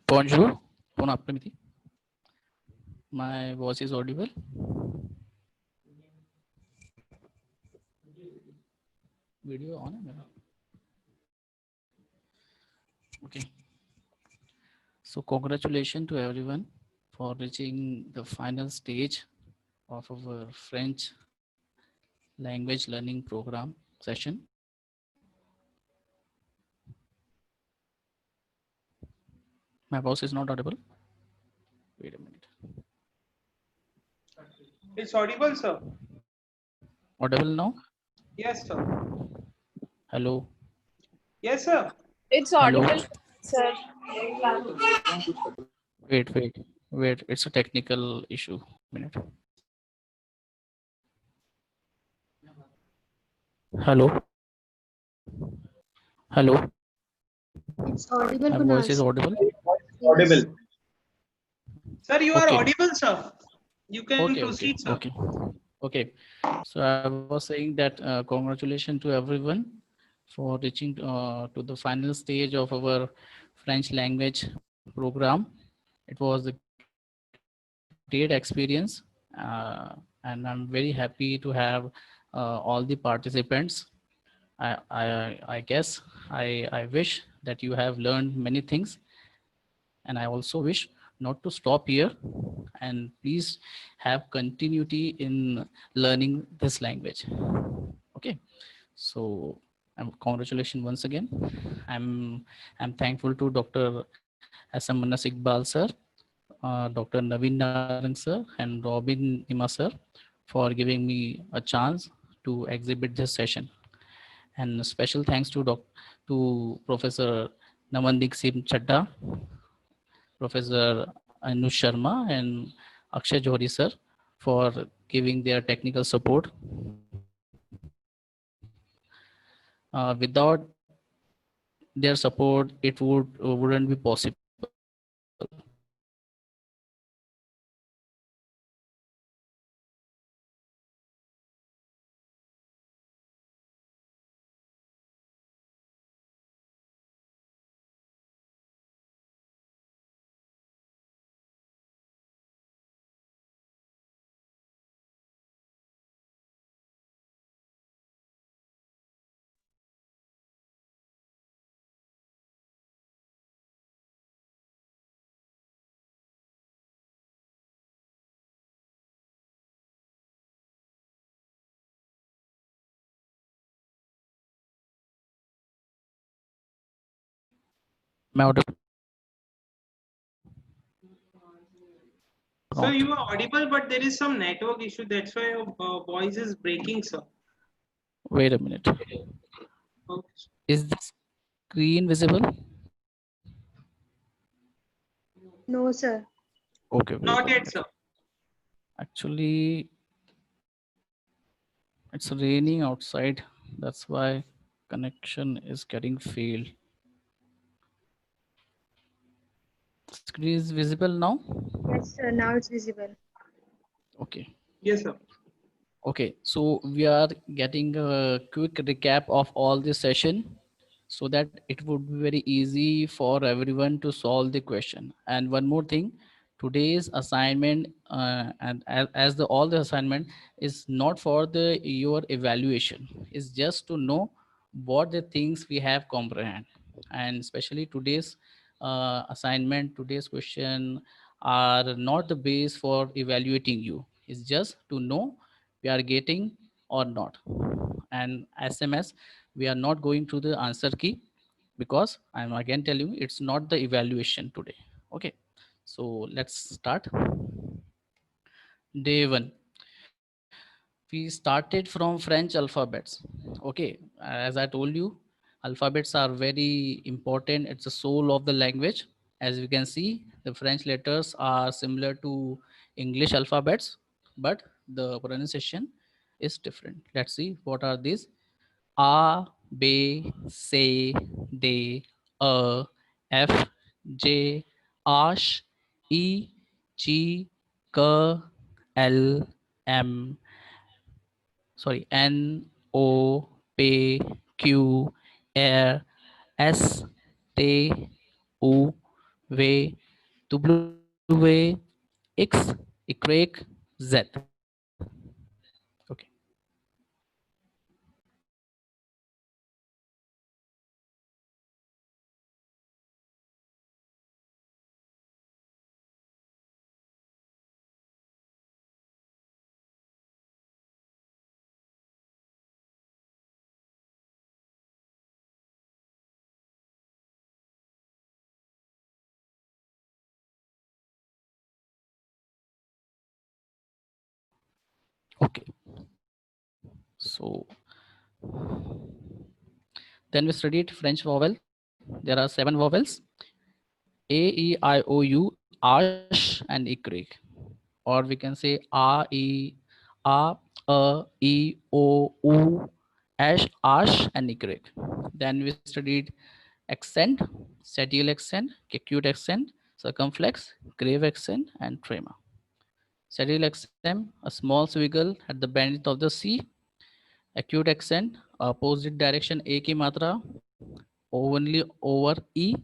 Bonjour, bon après-midi. My voice is audible. Video on. Okay. So congratulations to everyone for reaching the final stage of our French language learning program session. My voice is not audible. Wait a minute. It's audible, sir. Audible now? Yes, sir. Hello. Yes, sir. It's Hello. audible, sir. Wait. It's a technical issue. Minute. Hello. Hello. It's audible, My Kunal. voice is audible. Audible. Sir, you are Okay. audible, sir. You can Okay. proceed, sir. Okay. So I was saying that congratulations to everyone for reaching to the final stage of our French language program. It was a great experience, and I'm very happy to have all the participants. I guess I wish that you have learned many things, and I also wish not to stop here, and please have continuity in learning this language. Okay, so congratulations once again. I'm thankful to Dr. SM Iqbal sir, Dr. Naveen Narang sir, and Robin Nima sir for giving me a chance to exhibit this session. And special thanks to Professor Namandik Singh Chadda, Professor Anush Sharma, and Akshay Johri sir for giving their technical support. Without their support, it wouldn't be possible. Am I audible? Sir, you are audible, but there is some network issue. That's why your voice is breaking, sir. Wait a minute. Okay. Is the screen visible? No, sir. Okay, wait Not a yet, minute. sir. Actually, it's raining outside. That's why connection is getting failed. Screen is visible now? Yes, sir. Now it's visible. Okay. Yes, sir. Okay, so we are getting a quick recap of all this session so that it would be very easy for everyone to solve the question. And one more thing, today's assignment and as the all the assignment is not for the your evaluation, it's just to know what the things we have comprehend. And especially today's assignment, today's question are not the base for evaluating you. It's just to know we are getting or not. And SMS, we are not going to the answer key because I'm again telling you it's not the evaluation today. Okay, so let's start. Day one, we started from French alphabets. Okay, as I told you, alphabets are very important. It's the soul of the language. As you can see, the French letters are similar to English alphabets, but the pronunciation is different. Let's see what are these. A, B, C, D, E, F, J, H, E, G, K, L, M, sorry, N, O, P, Q, R, S, T, U, V, W, X, Y, Z. Okay. Okay. So then we studied French vowel. There are 7 vowels: A, E, I, O, U, Ash, and Ikrik. Or we can say A, E, A, E, O, U, Ash, and Ikrik. Then we studied accent, schedule accent, acute accent, circumflex, grave accent, and tremor. Schedule accent, a small squiggle at the bend of the C. Acute accent, opposite direction A की मात्रा only over E.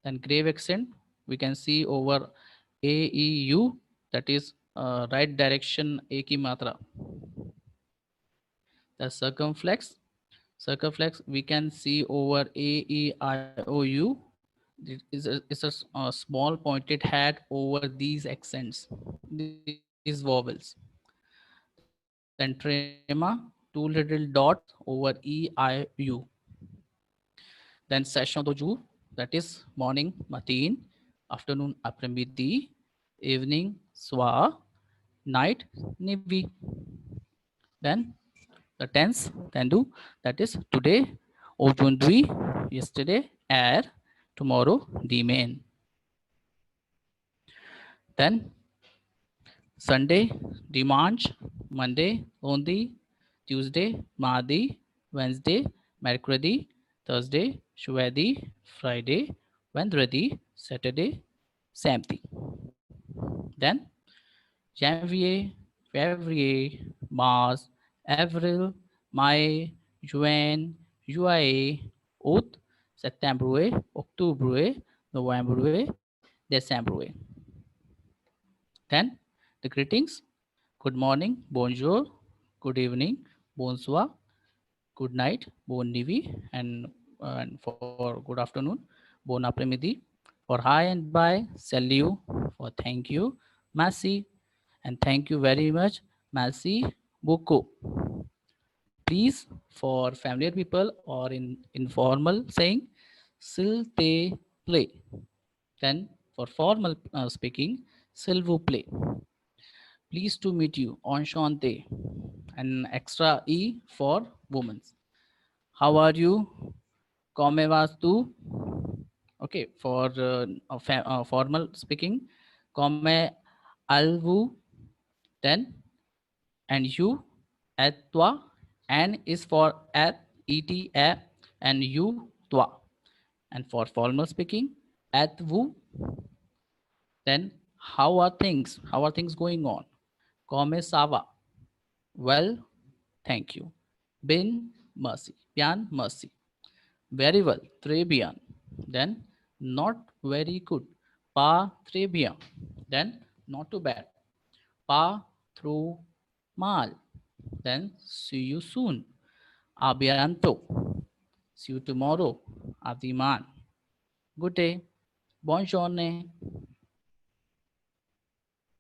Then grave accent, we can see over A, E, U, that is right direction A की मात्रा. The circumflex, we can see over A, E, I, O, U. It's a small pointed hat over these accents, these vowels. Then trema, two little dots over E, I, U. Then session do ju, that is morning matin, afternoon apramidi, evening swa, night nivi. Then the tense can do, that is today ojundwi, yesterday air, tomorrow dimen. Then Sunday dimanche, Monday ondi, Tuesday madi, Wednesday mercredi, Thursday shwedi, Friday vendradi, Saturday samedi. Then Janvier, February, March, April, May, Juin, Juillet, Août, September, October, November, December. Then the greetings: good morning, bonjour; good evening, bonsoir; good night, bon nuit; and for good afternoon, bon après-midi; for hi and bye, salut; for thank you, merci; and thank you very much, merci beaucoup. Please, for familiar people or in informal saying, s'il te plaît. Then for formal speaking, s'il vous plaît. Pleased to meet you, enchante. An extra E for women. How are you? Come vas tu? Okay, for formal speaking, come allez-vous? Then and you, at toi. N is for at, et, a, and you, toi. And for formal speaking, at vous. Then how are things? How are things going on? Come ça va? Well, thank you. Bin, mercy. Bien, mercy. Very well. Très bien. Then not very good. Pas très bien. Then not too bad. Pas trop mal. Then see you soon. A bientôt. See you tomorrow. A demain. Good day. Bonne journée.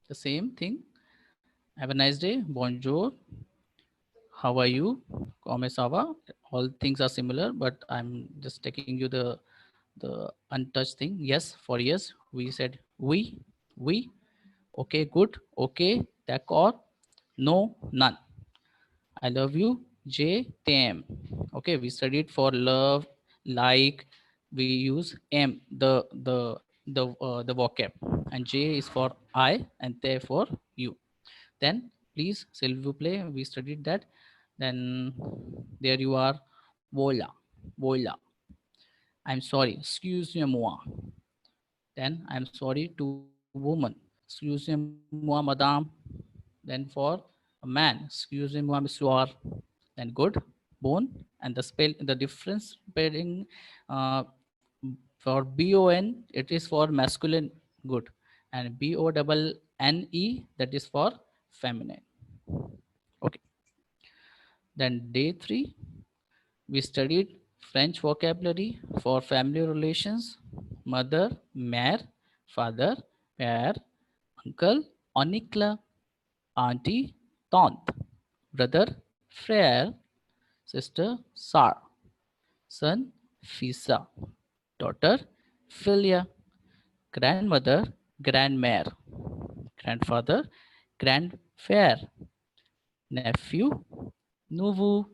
The same thing. Have a nice day. Bonjour. How are you? Comment ça va? All things are similar, but I'm just taking you the untouched thing. Yes, for yes, we said we. Okay, good. Okay, d'accord. No, none. I love you. J, them. Okay, we studied for love, like. We use M, the vocab, and J is for I, and they for you. Then please, s'il vous plaît, we studied that. Then there you are, voila, voila. I'm sorry, excuse-moi. Then I'm sorry to woman, excuse-moi, madame. Then for a man, excuse-moi, monsieur. Then good, bone, and the spell, the difference spelling uh, from For BON, it is for masculine good, and BONNE, that is for feminine. Okay. Then day 3, we studied French vocabulary for family relations: mother, mère; father, père; uncle, oncle; auntie, tante; brother, frère; sister, sœur; son, fils; daughter, fille; grandmother, grandmère; grandfather, grand-père; nephew, neveu;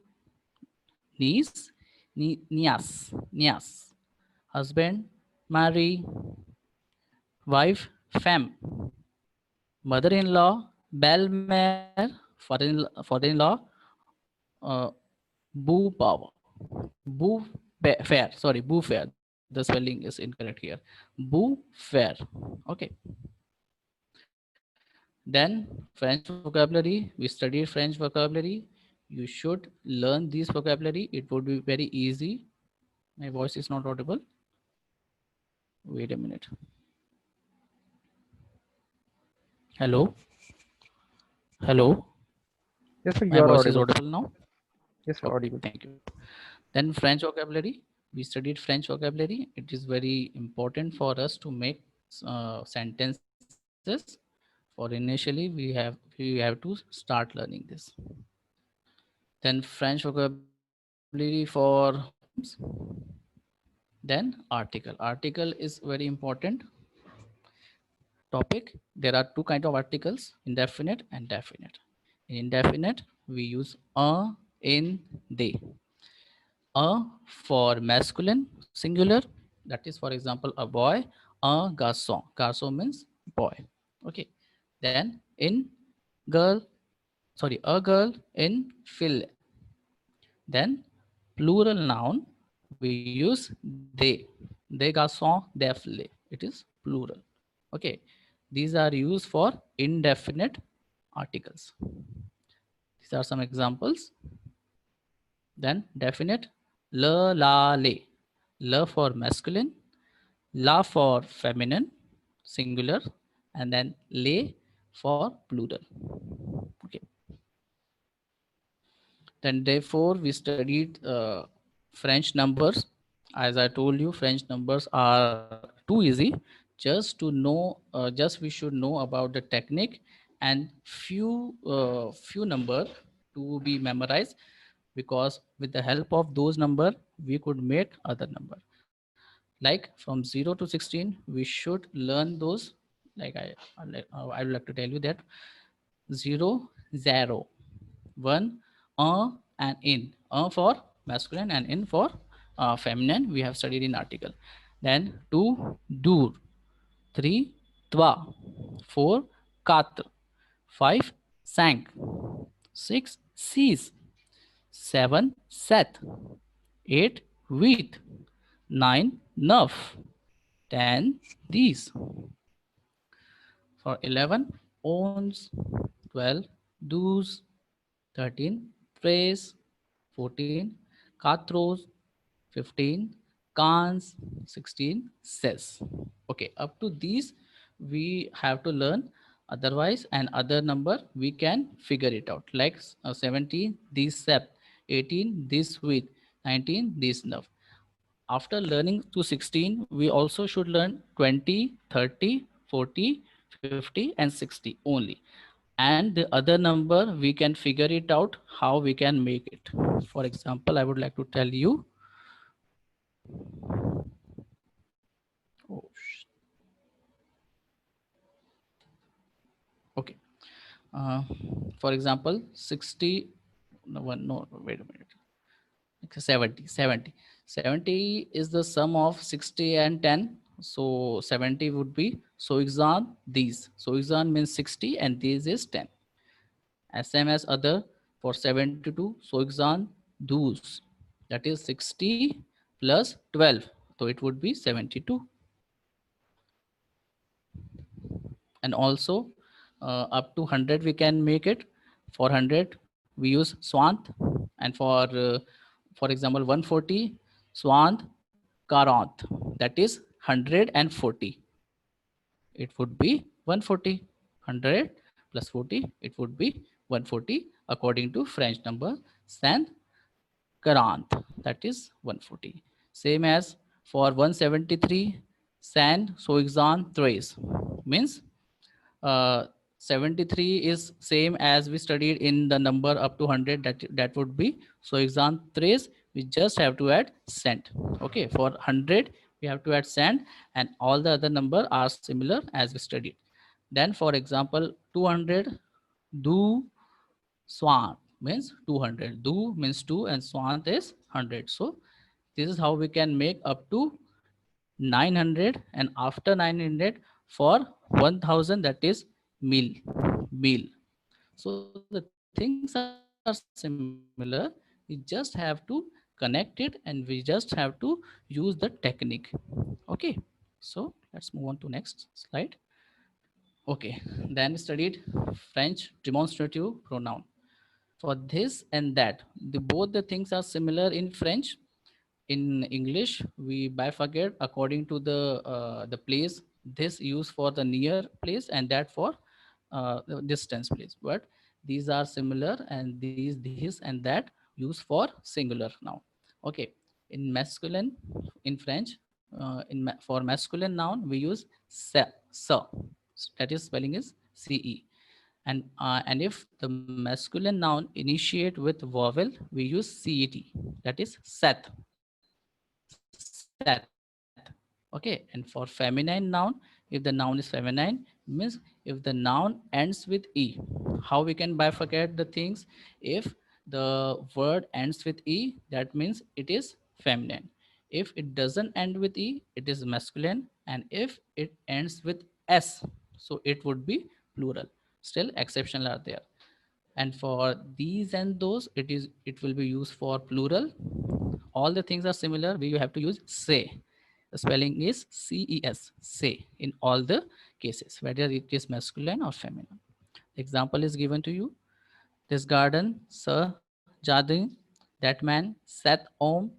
niece, niece; husband, mari; wife, femme; mother-in-law, belle-mère; father-in-law, uh, beau-père; beau-frère. Sorry, beau-frère. The spelling is incorrect here. Beau-frère. Okay. Then French vocabulary. We studied French vocabulary. You should learn this vocabulary. It would be very easy. My voice is not audible. Wait a minute. Hello. Hello. Yes, sir, My you are voice is audible. audible now. Yes, sir, Okay, audible. thank you. Then French vocabulary. We studied French vocabulary. It is very important for us to make sentences. For initially, we have to start learning this. Then French vocabulary for nouns. Then article. Article is very important topic. There are two kind of articles: indefinite and definite. In indefinite, we use in, they. For masculine singular, that is for example a boy, garçon. Garçon means boy. Okay. Then in girl, sorry, a girl in fille. Then plural noun, we use they garçon, they fille. It is plural. Okay. These are used for indefinite articles. These are some examples. Then definite: le, la, le. Le for masculine, la for feminine, singular, and then le for plural. Okay. Then day 4, we studied French numbers. As I told you, French numbers are too easy. Just to know, just we should know about the technique and few number to be memorized, because with the help of those number we could make other number. Like from 0 to 16, we should learn those. Like I would like to tell you that 0, 0, 1, and in. For masculine and in for feminine, we have studied in article. Then 2, dur; 3, twa; 4, quatre; 5, cinq; 6, six; 7, sept; 8, huit; 9, neuf; 10, dix; for 11, ons; 12, douze; 13, treize; 14, quatorze; 15, quinze; 16, seize. Okay, up to these we have to learn. Otherwise, and other number we can figure it out. Like 17, this sept; 18, this with; 19, this nerve. After learning to 16, we also should learn 20, 30, 40, 50, and 60 only. And the other number we can figure it out how we can make it. For example, I would like to tell you. Oh, okay. Uh, for example, 60. No, no, wait a minute. 70, 70. 70 is the sum of 60 and 10. So 70 would be so exam these. So exam means 60 and these is 10. Same as other for 72. So exam those. That is 60 plus 12. So it would be 72. And also up to 100 we can make it. For 100 we use swant, and for example 140 swant quarante, that is 140. It would be 140. 100 plus 40, it would be 140 according to French number. Saint quarante, that is 140. Same as for 173, Saint Soixante Tres, means uh, 73 is same as we studied in the number up to 100, that would be Soixante Tres. We just have to add cent. Okay, for 100 we have to add cent, and all the other number are similar as we studied. Then for example 200, do swan means 200. Do means 2 and swan is 100. So this is how we can make up to 900, and after 900 for 1000, that is mil. Mil. So the things are similar. We just have to connect it, and we just have to use the technique. Okay, so let's move on to next slide. Okay, then we studied French demonstrative pronoun. For this and that, both the things are similar in French. In English, we bifurcate according to the place. This used for the near place, and that for the distance place. But these are similar, and these and that used for singular now. Okay, in masculine, in French, for masculine noun we use se, se. That is spelling is ce. And if the masculine noun initiate with vowel, we use cet. That is set. Set. Okay, and for feminine noun, if the noun is feminine, means if the noun ends with e. How we can bifurcate the things? If the word ends with e, that means it is feminine. If it doesn't end with e, it is masculine. And if it ends with s, so it would be plural. Still exceptional are there. And for these and those, it will be used for plural. All the things are similar. We have to use say. The spelling is ces, say, in all the cases, whether it is masculine or feminine. Example is given to you. This garden, sir jardin, that man sat home.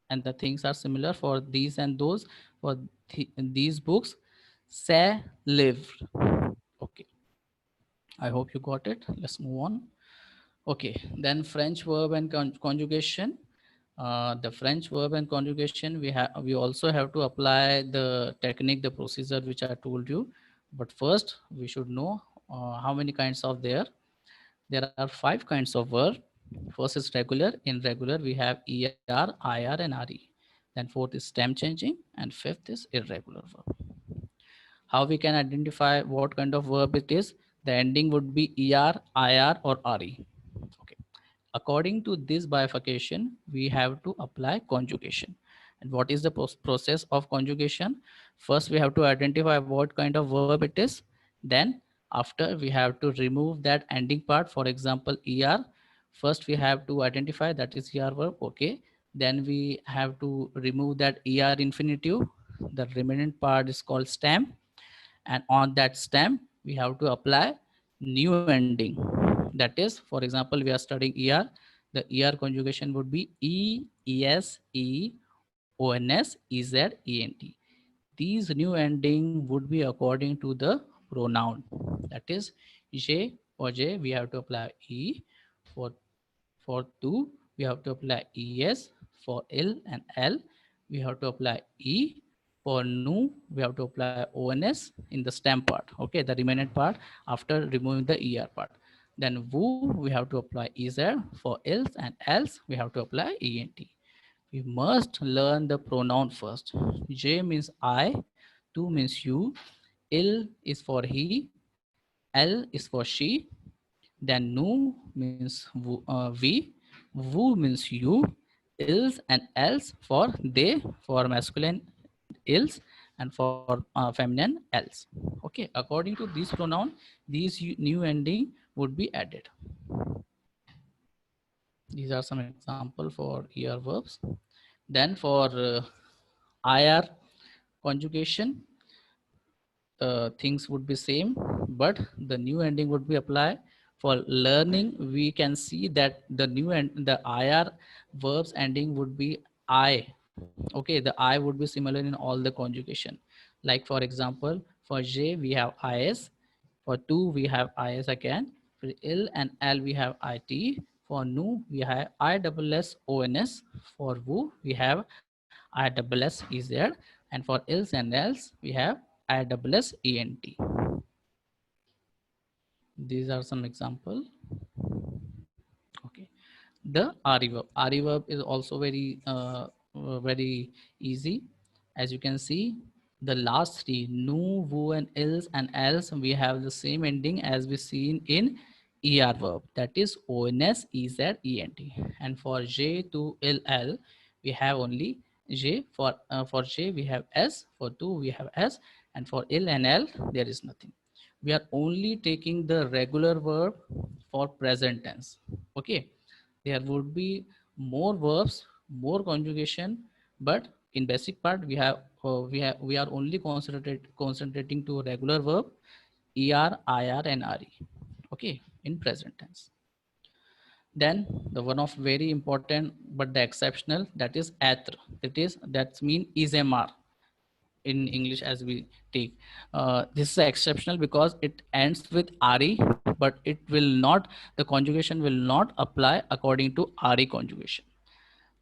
And the things are similar for these and those. For these books, say lived. Okay, I hope you got it. Let's move on. Okay, then French verb and conjugation. The French verb and conjugation, we also have to apply the technique, the procedure which I told you. But first, we should know how many kinds of there. There are 5 kinds of verb. First is regular. In regular, we have er, ir, and re. Then fourth is stem changing, and fifth is irregular verb. How we can identify what kind of verb it is? The ending would be er, ir, or re. Okay. According to this bifurcation, we have to apply conjugation. And what is the process of conjugation? First, we have to identify what kind of verb it is. Then, after, we have to remove that ending part. For example, er. First, we have to identify that is er verb. Okay. Then we have to remove that er infinitive. The remaining part is called stem. And on that stem, we have to apply new ending. That is, for example, we are studying er. The er conjugation would be e, es, e, ons, ez, ent. These new ending would be according to the pronoun. That is, j for j, we have to apply e. For to, we have to apply es. For il and l, we have to apply e. For nu, we have to apply ons in the stem part. Okay, the remaining part after removing the er part. Then woo, we have to apply ez. For else and else, we have to apply ent. We must learn the pronoun first. J means I, tu means you, il is for he, l is for she, then nu means we, woo means you, ils and else for they, for masculine ils, and for feminine else. Okay, according to this pronoun, these new ending would be added. These are some example for er verbs. Then for ir conjugation, things would be same, but the new ending would be applied. For learning, we can see that the new and the ir verbs ending would be I Okay, the I would be similar in all the conjugation. Like for example, for J we have is, for to we have is again, for ill and l we have it, for nu we have I double s ons, for woo we have I double s ez, and for ills and else we have I double s ent. These are some example. Okay, the RE verb. RE verb is also very easy. As you can see, the last three, nu, woo, and ills and else, we have the same ending as we seen in ER verb. That is ONS, EZ, ENT. And for J to ill, L, we have only J. For J, we have S. For to, we have S. And for ill and L, there is nothing. We are only taking the regular verb for present tense. Okay, there would be more verbs, more conjugation, but in basic part we are only concentrating to regular verb, er, ir, and re. Okay, in present tense. Then the one of very important but the exceptional, that is atre. That's mean ismr in English as we take. This is exceptional because it ends with re, but it will not, the conjugation will not apply according to re conjugation.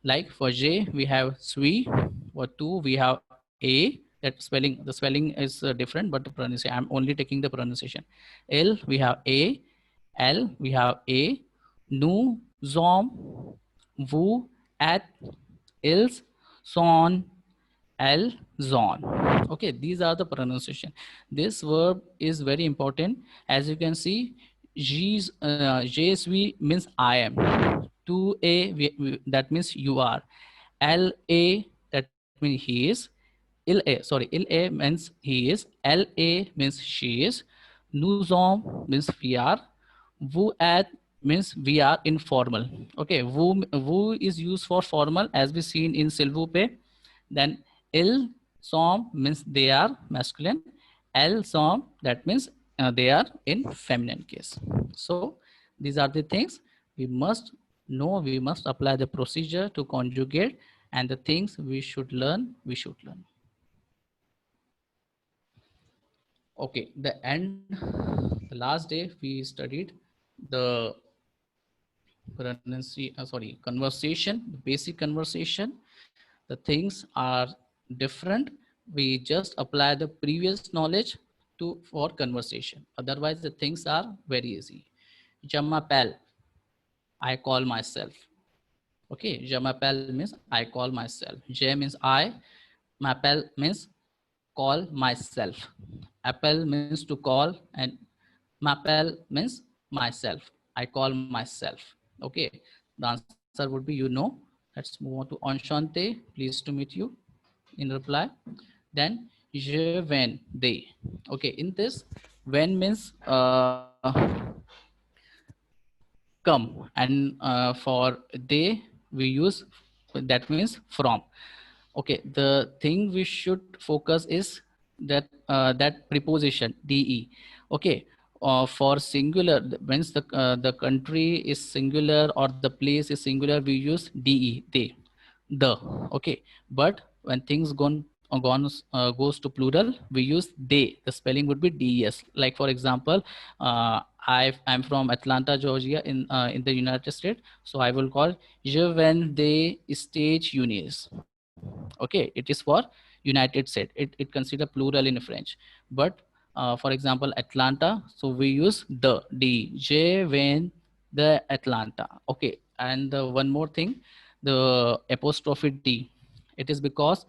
Like for J, we have sui. For two, we have a. That spelling, the spelling is different, but the pronunciation, I'm only taking the pronunciation. L, we have a. L, we have a. Nu, zom, vu, at, ils, son, L, zon. Okay, these are the pronunciation. This verb is very important. As you can see, JSV means I am. To A, that means you are. LA, that means he is. Ill A means he is. LA means she is. Nous sommes means we are. Vous êtes means we are informal. Okay, vous is used for formal as we seen in s'il vous plaît. Then il som means they are masculine. El som, that means they are in feminine case. So these are the things we must know. We must apply the procedure to conjugate, and the things we should learn. Okay, the last day we studied the conversation, the basic conversation. The things are different. We just apply the previous knowledge to for conversation. Otherwise, the things are very easy. Je m'appelle, I call myself. Okay, je m'appelle means I call myself. Je means I, m'appelle means call myself. Appel means to call, and m'appelle means myself. I call myself. Okay, the answer would be you know. Let's move on to Enchante. Pleased to meet you. In reply, then je viens de. Okay, in this, when means come, and for they we use, that means from. Okay, the thing we should focus is that preposition de. Okay, for singular, means the country is singular or the place is singular, we use de, they, the. Okay, but when things goes to plural, we use they. The spelling would be des. Like for example, I'm from Atlanta, Georgia, in the United States, so I will call je viens des États-Unis. Okay, it is for United States. It consider plural in French. But for example, Atlanta, so we use the d. Je viens the Atlanta. Okay, and one more thing, the apostrophe d. It is because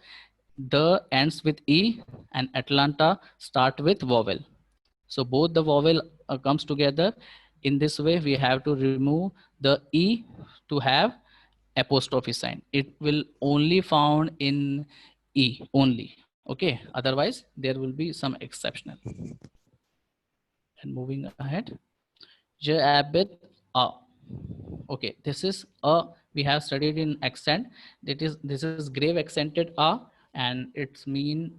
the ends with e and Atlanta start with vowel. So both the vowel comes together. In this way, we have to remove the e to have apostrophe sign. It will only found in e only. Okay, otherwise there will be some exceptional. And moving ahead, je habite a. Okay, this is a, we have studied in accent. This is grave accented a, and it's mean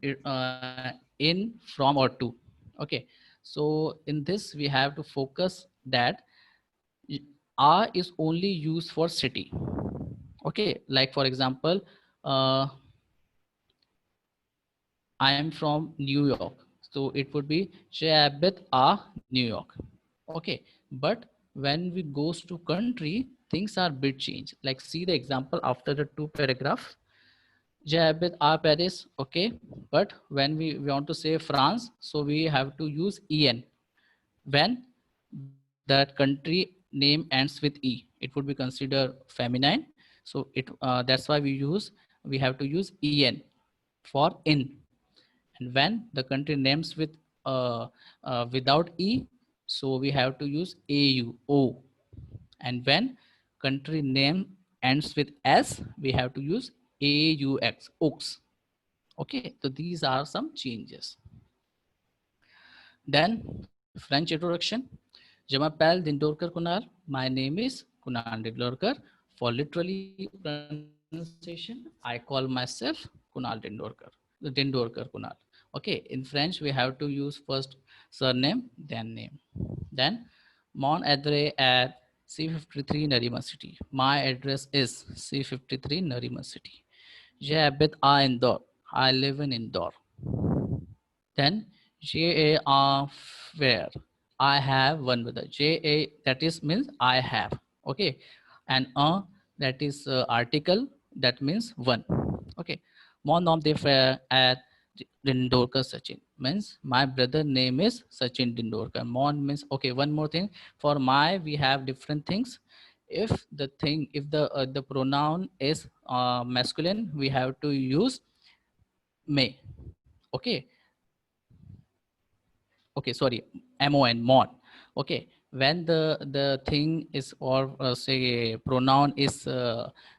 in, from, or to. Okay, so in this we have to focus that a is only used for city. Okay, like for example, uh, I am from New York. So it would be J'habite à New York. Okay. But when we goes to country, things are bit changed. Like see the example after the two paragraphs. J'habite à Paris. Okay. But when we want to say France, so we have to use en. When that country name ends with e, it would be considered feminine. So that's why we have to use en for in. And when the country names with without e, so we have to use au o. And when country name ends with s, we have to use aux ox. Okay, so these are some changes. Then French introduction. Je m'appelle Dindorkar Kunal. My name is Kunal Dindorkar. For literally pronunciation, I call myself Kunal Dindorkar. Dindorkar Kunal. Okay, in French, we have to use first surname, then name. Then, mon adresse at C53 Narima City. My address is C53 Narima City. J'habite à Indore. I live in Indore. Then JA where I have one brother. JA that is means I have. Okay, and that is article that means one. Okay, mon nom de frère at Dindorkar Sachin means my brother name is Sachin Dindorkar. Mon means okay. One more thing for my we have different things. If the pronoun is masculine, we have to use may. Okay, okay, sorry, mon. Okay, when the thing is or say pronoun is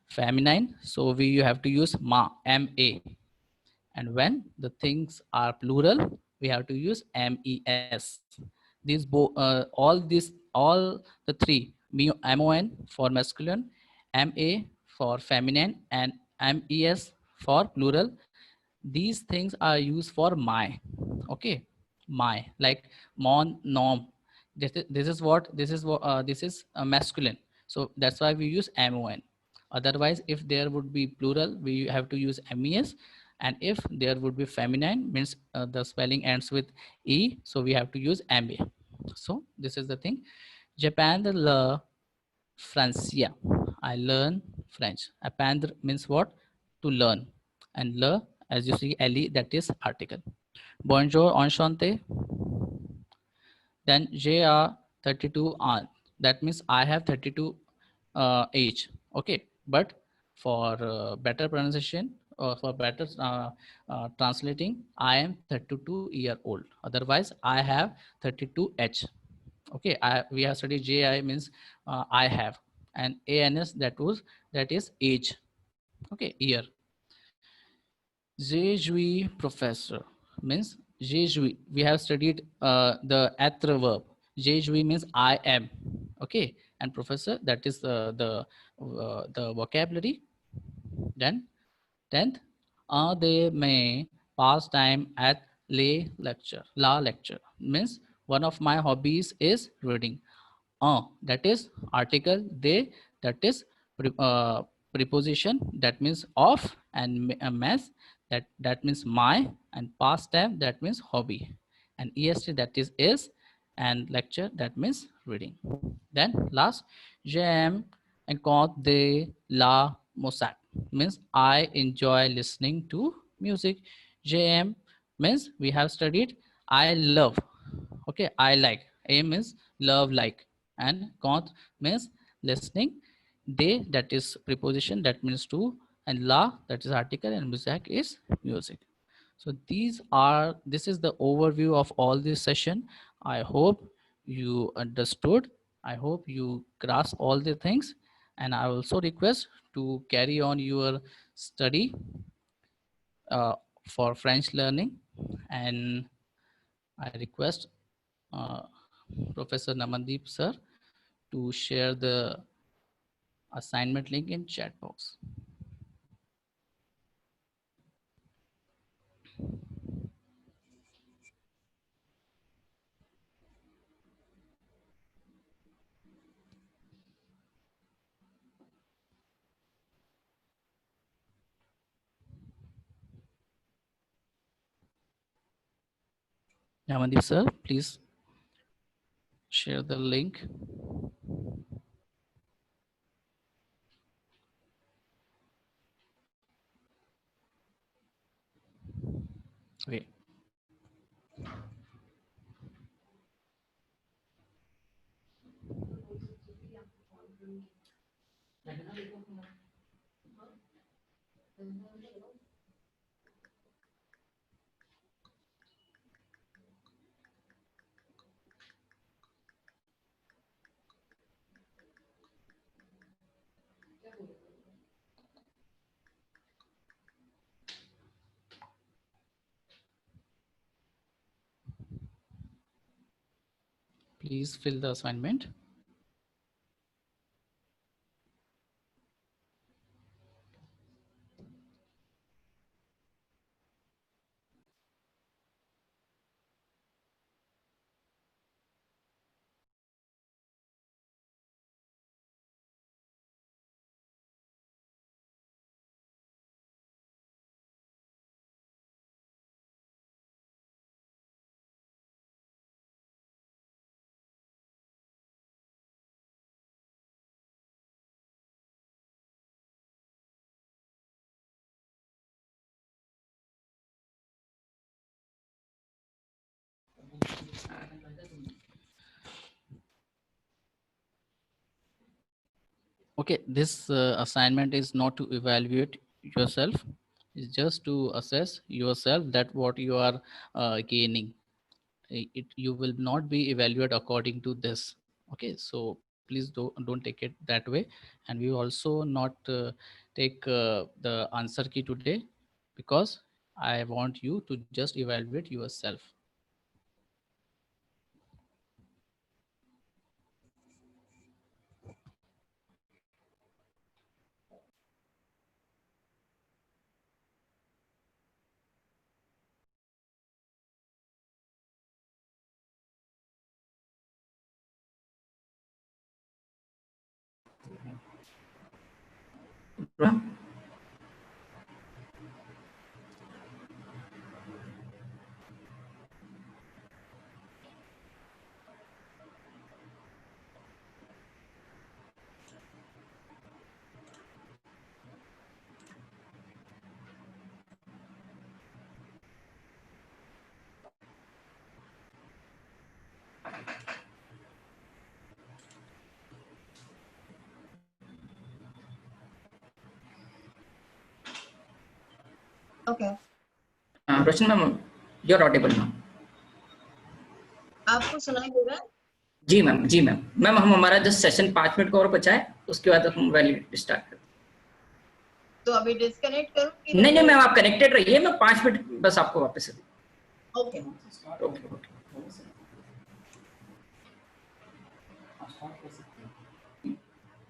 feminine, so we have to use ma, ma. And when the things are plural, we have to use mes. These all the three, mon for masculine, ma for feminine, and mes for plural. These things are used for my. Okay, my, like mon nom. This is masculine, so that's why we use mon. Otherwise, if there would be plural, we have to use mes. And if there would be feminine, means the spelling ends with e, so we have to use ma. So this is the thing. Japan la Francia. I learn French. Apprendre means what? To learn. And le, as you see, le, that is article. Bonjour, enchanté. Then j'ai 32 ans. That means I have 32 age. Okay, but for better pronunciation or for better translating, I am 32-year-old. Otherwise, I have 32h. Okay, we have studied ji means I have, and ans that is age. Okay, year. Je suis professor means je suis. We have studied the être verb. Je suis means I am. Okay, and professor, that is the vocabulary. Then 10th, they may pass time at la lecture means one of my hobbies is reading. That is article, they, that is preposition, that means of, and mass, that means my, and past time, that means hobby, and est, that is, and lecture, that means reading. Then last, j'aime écouter la musique means I enjoy listening to music. J'aime means we have studied I love. Okay, I like. A means love, like. And quand means listening. De, that is preposition, that means to. And la, that is article, and music is music. So this is the overview of all this session. I hope you understood. I hope you grasp all the things. And I also request to carry on your study uh, for French learning. And I request uh, Professor Namandeep sir to share the assignment link in chat box. Namandeep sir, please share the link. Okay. Please fill the assignment. Okay, this assignment is not to evaluate yourself. It's just to assess yourself that what you are gaining. You will not be evaluated according to this. Okay, so please don't take it that way. And we also not take the answer key today, because I want you to just evaluate yourself. Okay. Roshan ma'am, you're audible now. आपको सुनाई दे रहा है? जी ma'am ma'am हम हमारा just session 5 minute का और बचा है, उसके बाद हम वैलिड स्टार्ट करते तो अभी डिस्कनेक्ट करूं कि हैं। नहीं मैम, आप कनेक्टेड रहिए, मैं 5 मिनट बस आपको वापस से। ओके ओके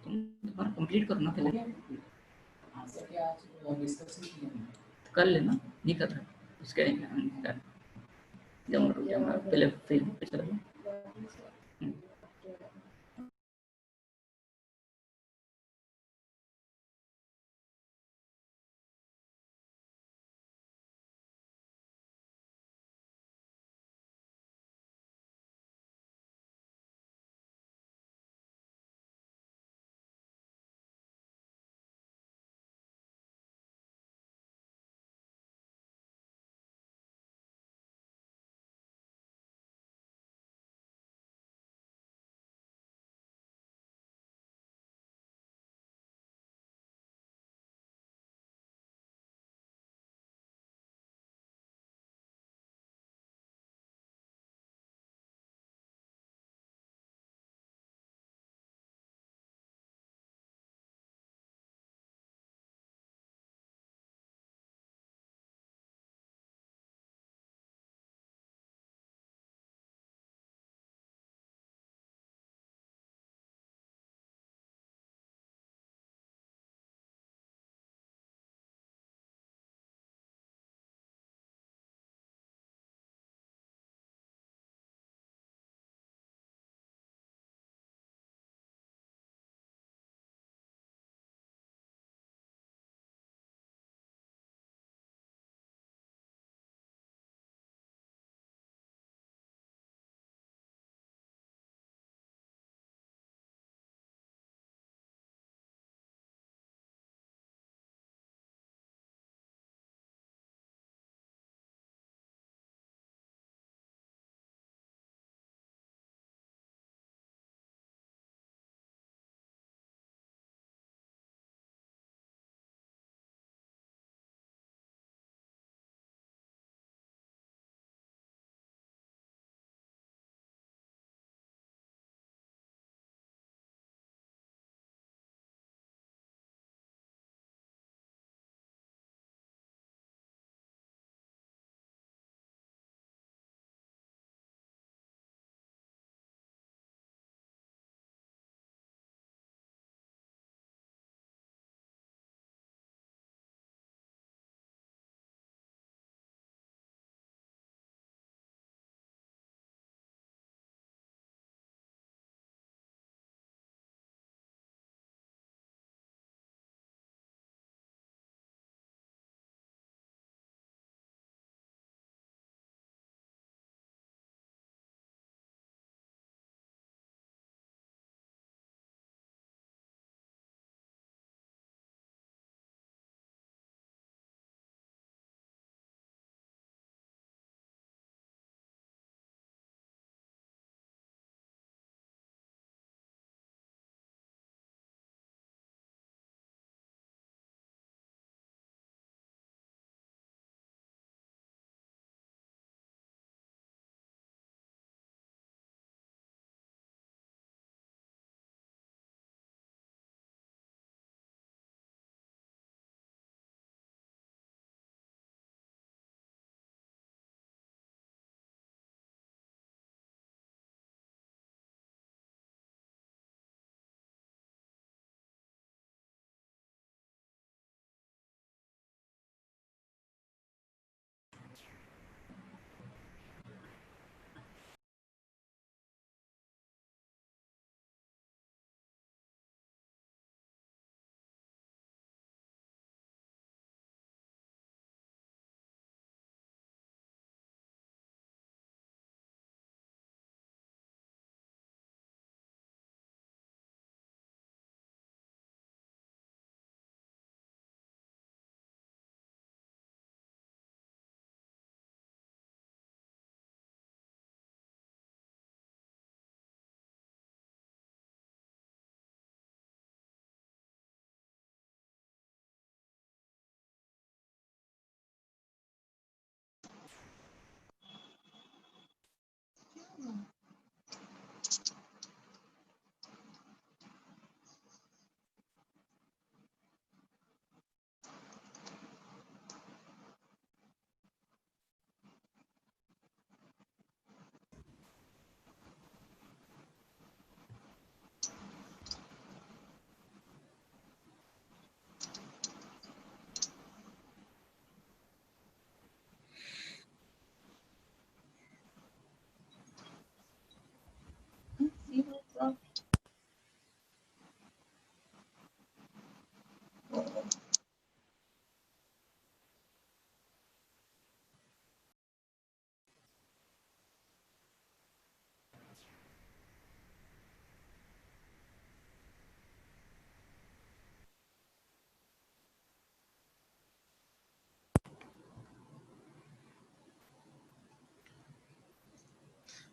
तुम कंप्लीट करो ना पहले, कर लेना, नहीं कर रहा उसके पहले फेसबुक पे चला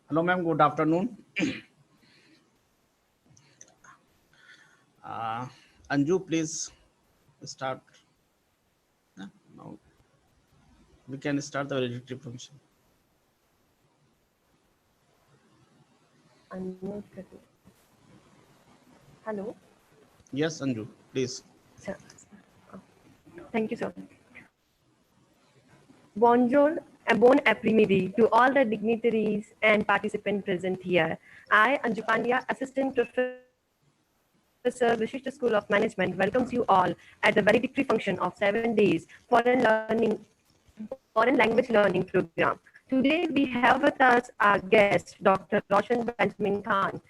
Hello, ma'am. Good afternoon. Anju, please start. Now we can start the validity function. Unmute करके. Hello. Yes, Anju, please. Sir. Thank you, sir. Bonjour and bon après-midi to all the dignitaries and participants present here. I, Anju Pandya, Assistant Professor, Vishisht School of Management, welcomes you all at the valedictory function of 7 days foreign language learning program. Today we have with us our guest, Dr. Roshan Benjamin Khan,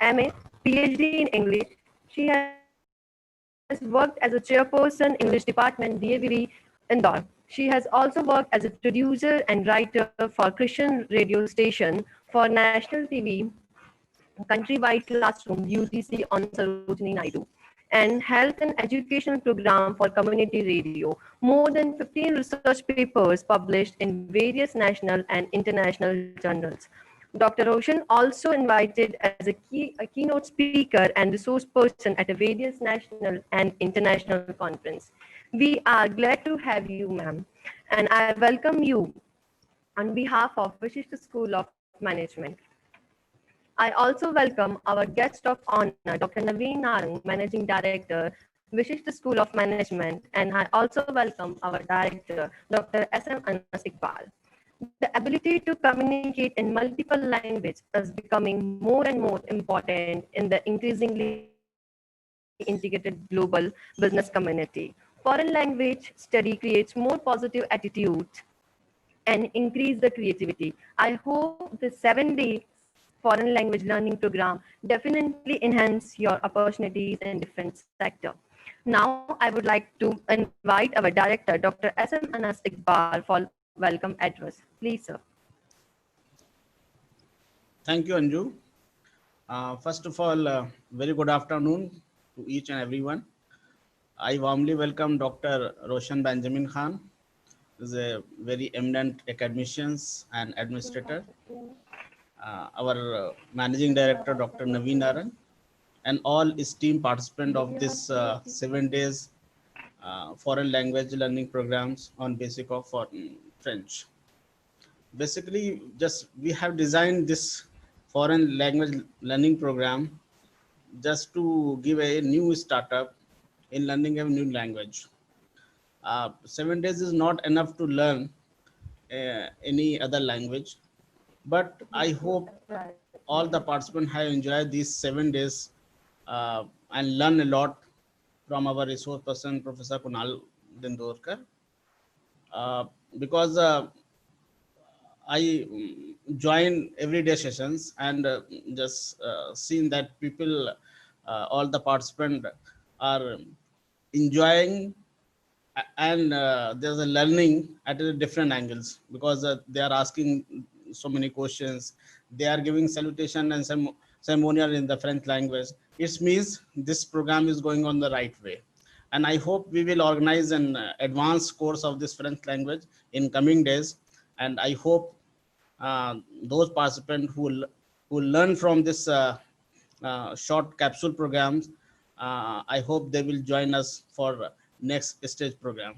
MA, PhD in English. She has worked as a chairperson English department, DEVONSTRATIVE, Indore. She has also worked as a producer and writer for Christian radio station for national TV, countrywide classroom, UGC on Sarojini Naidu, and health and educational program for community radio. More than 15 research papers published in various national and international journals. Dr. Roshan also invited as a keynote speaker and resource person at a various national and international conference. We are glad to have you, ma'am, and I welcome you on behalf of Vishisht School of Management. I also welcome our guest of honor, Dr. Naveen Narang, Managing Director, Vishisht School of Management, and I also welcome our Director, Dr. S.M. Anas Iqbal. The ability to communicate in multiple languages is becoming more and more important in the increasingly integrated global business community. Foreign language study creates more positive attitudes and increase the creativity. I hope the 7-day foreign language learning program definitely enhance your opportunities in different sector. Now, I would like to invite our director, Dr. S.M. Anas Iqbal, for welcome address. Please, sir. Thank you, Anju. First of all, very good afternoon to each and everyone. I warmly welcome Dr. Roshan Benjamin Khan, who is a very eminent academician and administrator. Our managing director, Dr. Naveen Narang, and all esteemed participants of this 7 days foreign language learning programs on basic of foreign French. Basically, just we have designed this foreign language learning program just to give a new startup in learning a new language. 7 days is not enough to learn any other language, but I hope all the participants have enjoyed these 7 days and learn a lot from our resource person, Professor Kunal Dindorkar. Because I join everyday sessions and just seen that people, all the participants are enjoying and there's a learning at a different angles because they are asking so many questions. They are giving salutation and some ceremonial in the French language. It means this program is going on the right way. And I hope we will organize an advanced course of this French language in coming days. And I hope those participants who learn from this short capsule programs, I hope they will join us for next stage program.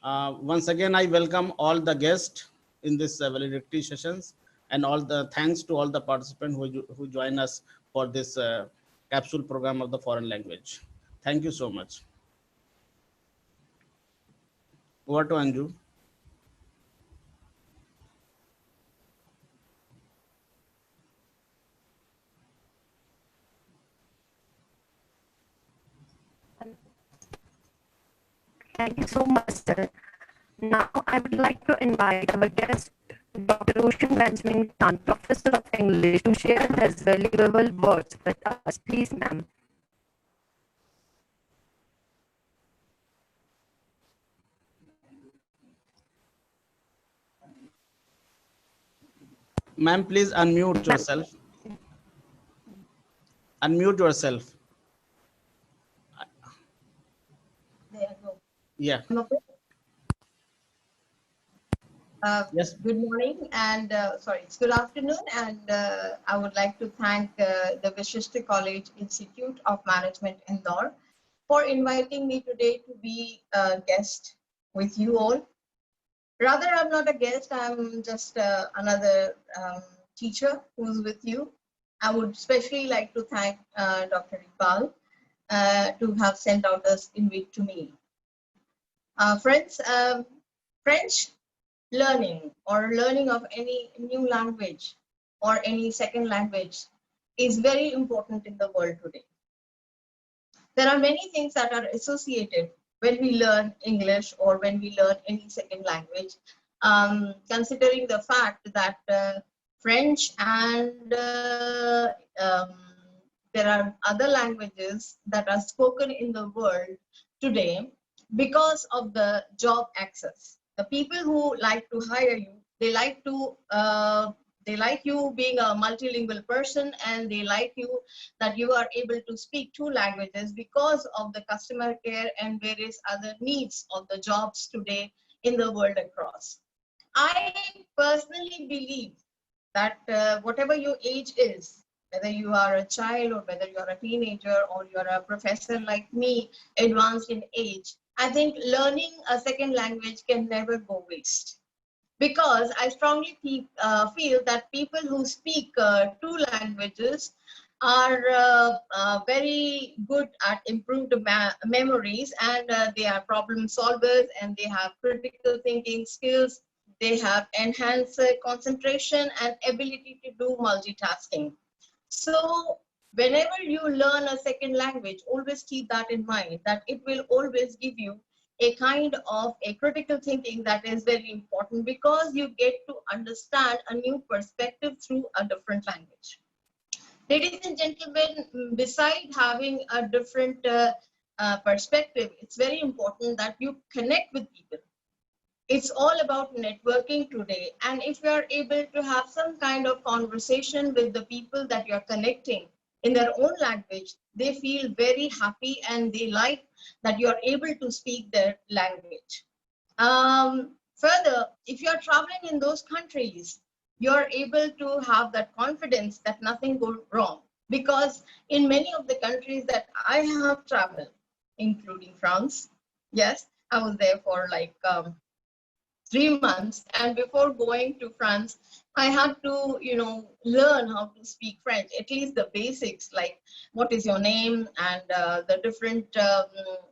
Once again, I welcome all the guests in this valedictory sessions and all the thanks to all the participants who join us for this capsule program of the foreign language. Thank you so much. Over to Anju. Thank you so much, sir. Now, I would like to invite our guest, Dr. Roshan Benjamin Khan, Professor of English, to share his valuable words with us. Please, ma'am. Ma'am, please unmute yourself. Unmute yourself. There you go. Yeah. Okay. Yes. Good morning and sorry, it's good afternoon, and I would like to thank the Vishisht College Institute of Management Indore for inviting me today to be a guest with you all. Rather, I'm not a guest, I'm just another teacher who's with you. I would especially like to thank Dr. Iqbal to have sent out this invite to me. Friends, French learning or learning of any new language or any second language is very important in the world today. There are many things that are associated when we learn English or when we learn any second language, considering the fact that French and there are other languages that are spoken in the world today because of the job access. The people who like to hire you, they like you being a multilingual person, and they like you that you are able to speak 2 languages because of the customer care and various other needs of the jobs today in the world across. I personally believe that whatever your age is, whether you are a child or whether you're a teenager or you're a professor like me, advanced in age, I think learning a second language can never go waste. Because I strongly feel that people who speak 2 languages are very good at improved memories, and they are problem solvers, and they have critical thinking skills. They have enhanced concentration and ability to do multitasking. So whenever you learn a second language, always keep that in mind, that it will always give you a kind of a critical thinking that is very important, because you get to understand a new perspective through a different language. Ladies and gentlemen, beside having a different perspective, it's very important that you connect with people. It's all about networking today. And if you are able to have some kind of conversation with the people that you're connecting in their own language, they feel very happy and they like that you're able to speak their language. Further, if you're traveling in those countries, you're able to have that confidence that nothing goes wrong. Because in many of the countries that I have traveled, including France, yes, I was there for like 3 months, and before going to France, I had to, learn how to speak French, at least the basics, like what is your name and the different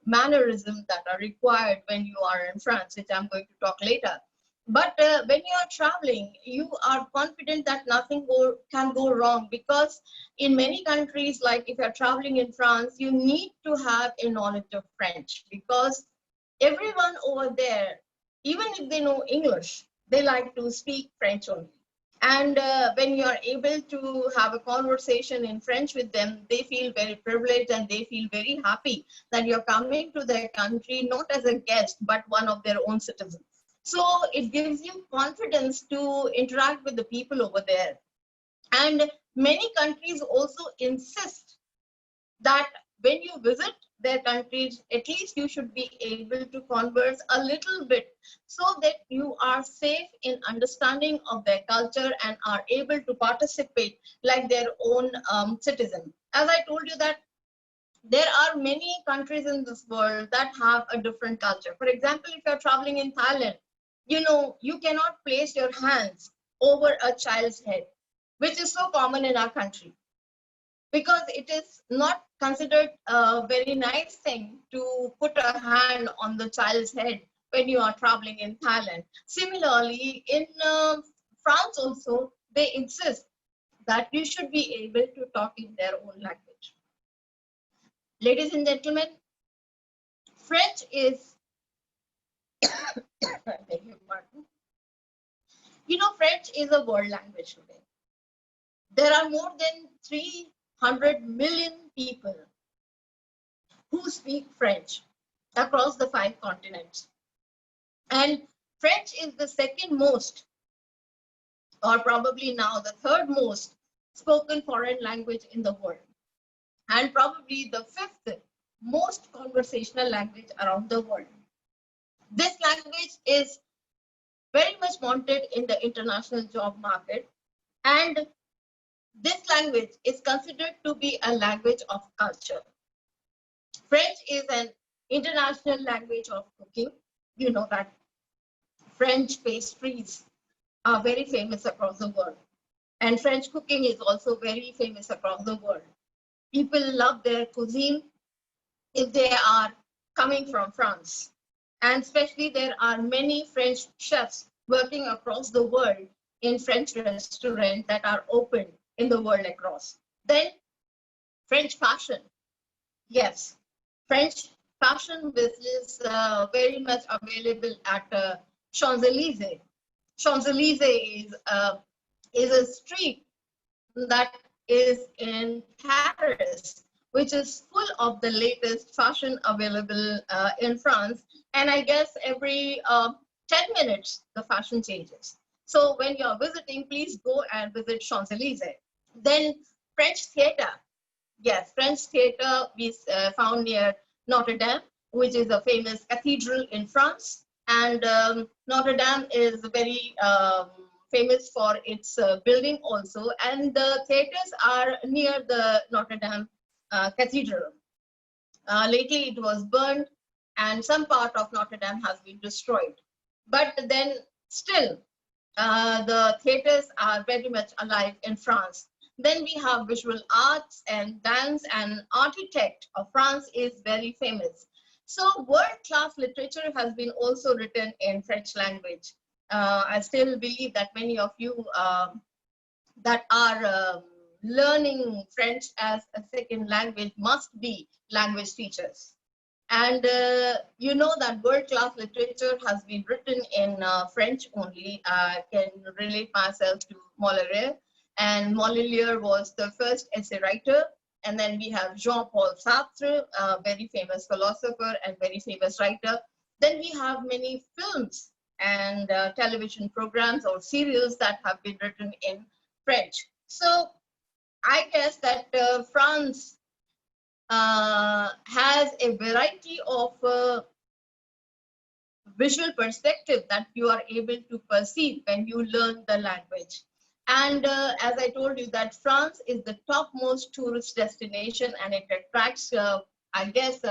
mannerisms that are required when you are in France, which I'm going to talk later. But when you are traveling, you are confident that nothing can go wrong, because in many countries, like if you're traveling in France, you need to have a knowledge of French, because everyone over there, even if they know English, they like to speak French only. And when you are able to have a conversation in French with them, they feel very privileged and they feel very happy that you're coming to their country not as a guest, but one of their own citizens. So it gives you confidence to interact with the people over there. And many countries also insist that when you visit their countries, at least you should be able to converse a little bit, so that you are safe in understanding of their culture and are able to participate like their own citizen. As I told you that there are many countries in this world that have a different culture. For example, if you're traveling in Thailand, you cannot place your hands over a child's head, which is so common in our country, because it is not considered a very nice thing to put a hand on the child's head when you are traveling in Thailand. Similarly, in France also, they insist that you should be able to talk in their own language. Ladies and gentlemen, French is, I beg your pardon. French is a world language today. There are more than 300 million people who speak French across the 5 continents. And French is the second most, or probably now the third most, spoken foreign language in the world, and probably the 5th most conversational language around the world. This language is very much wanted in the international job market. And this language is considered to be a language of culture. French is an international language of cooking. You know that French pastries are very famous across the world. And French cooking is also very famous across the world. People love their cuisine if they are coming from France. And especially there are many French chefs working across the world in French restaurants that are open in the world across. Then French fashion. Yes, French fashion, which is very much available at Champs-Élysées. Champs-Élysées is a street that is in Paris, which is full of the latest fashion available in France. And I guess every 10 minutes, the fashion changes. So when you're visiting, please go and visit Champs-Élysées. Then French theater. Yes, French theater is found near Notre Dame, which is a famous cathedral in France. And Notre Dame is very famous for its building also. And the theaters are near the Notre Dame cathedral. Lately it was burned and some part of Notre Dame has been destroyed. But then still, the theaters are very much alive in France. Then we have visual arts and dance, and architect of France is very famous. So world-class literature has been also written in French language. I still believe that many of you that are learning French as a second language must be language teachers. And you know that world-class literature has been written in French only. I can relate myself to Molière, and Molière was the first essay writer. And then we have Jean-Paul Sartre, a very famous philosopher and very famous writer. Then we have many films and television programs or serials that have been written in French. So I guess that France has a variety of visual perspective that you are able to perceive when you learn the language. And as I told you that France is the topmost tourist destination, and it attracts, I guess,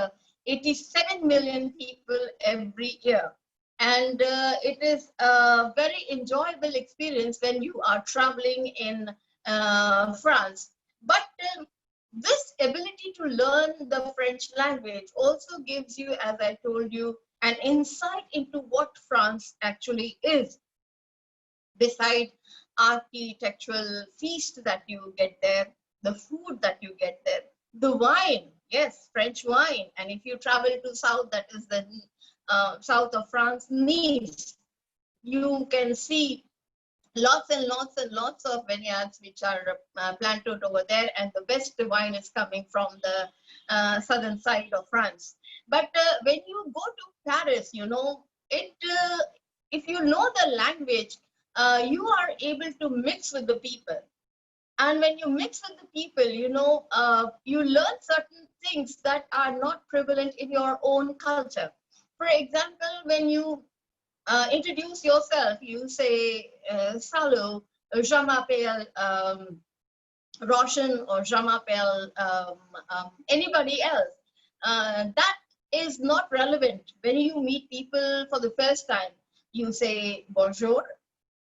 87 million people every year. And it is a very enjoyable experience when you are traveling in France. But this ability to learn the French language also gives you, as I told you, an insight into what France actually is. Beside architectural feast that you get there, the food that you get there, the wine, yes, French wine. And if you travel to south, that is the south of France, Nice, you can see lots and lots and lots of vineyards which are planted over there, and the best wine is coming from the southern side of France. But when you go to Paris, you know, if you know the language, you are able to mix with the people. And when you mix with the people, you know, you learn certain things that are not prevalent in your own culture. For example, when you introduce yourself, you say, salut, je m'appelle Roshan, or je m'appelle anybody else. That is not relevant. When you meet people for the first time, you say bonjour.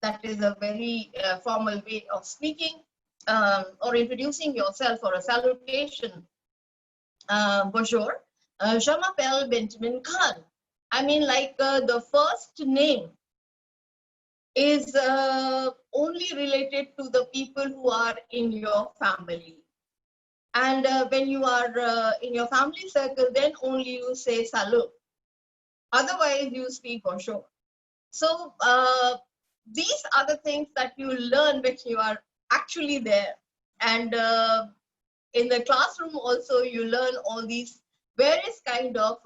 That is a very formal way of speaking, or introducing yourself, or a salutation. Bonjour, je m'appelle Benjamin Khan. I mean, like the first name is only related to the people who are in your family. And when you are in your family circle, then only you say salut. Otherwise, you speak bonjour. So these are the things that you learn when you are actually there. And in the classroom also, you learn all these various kind of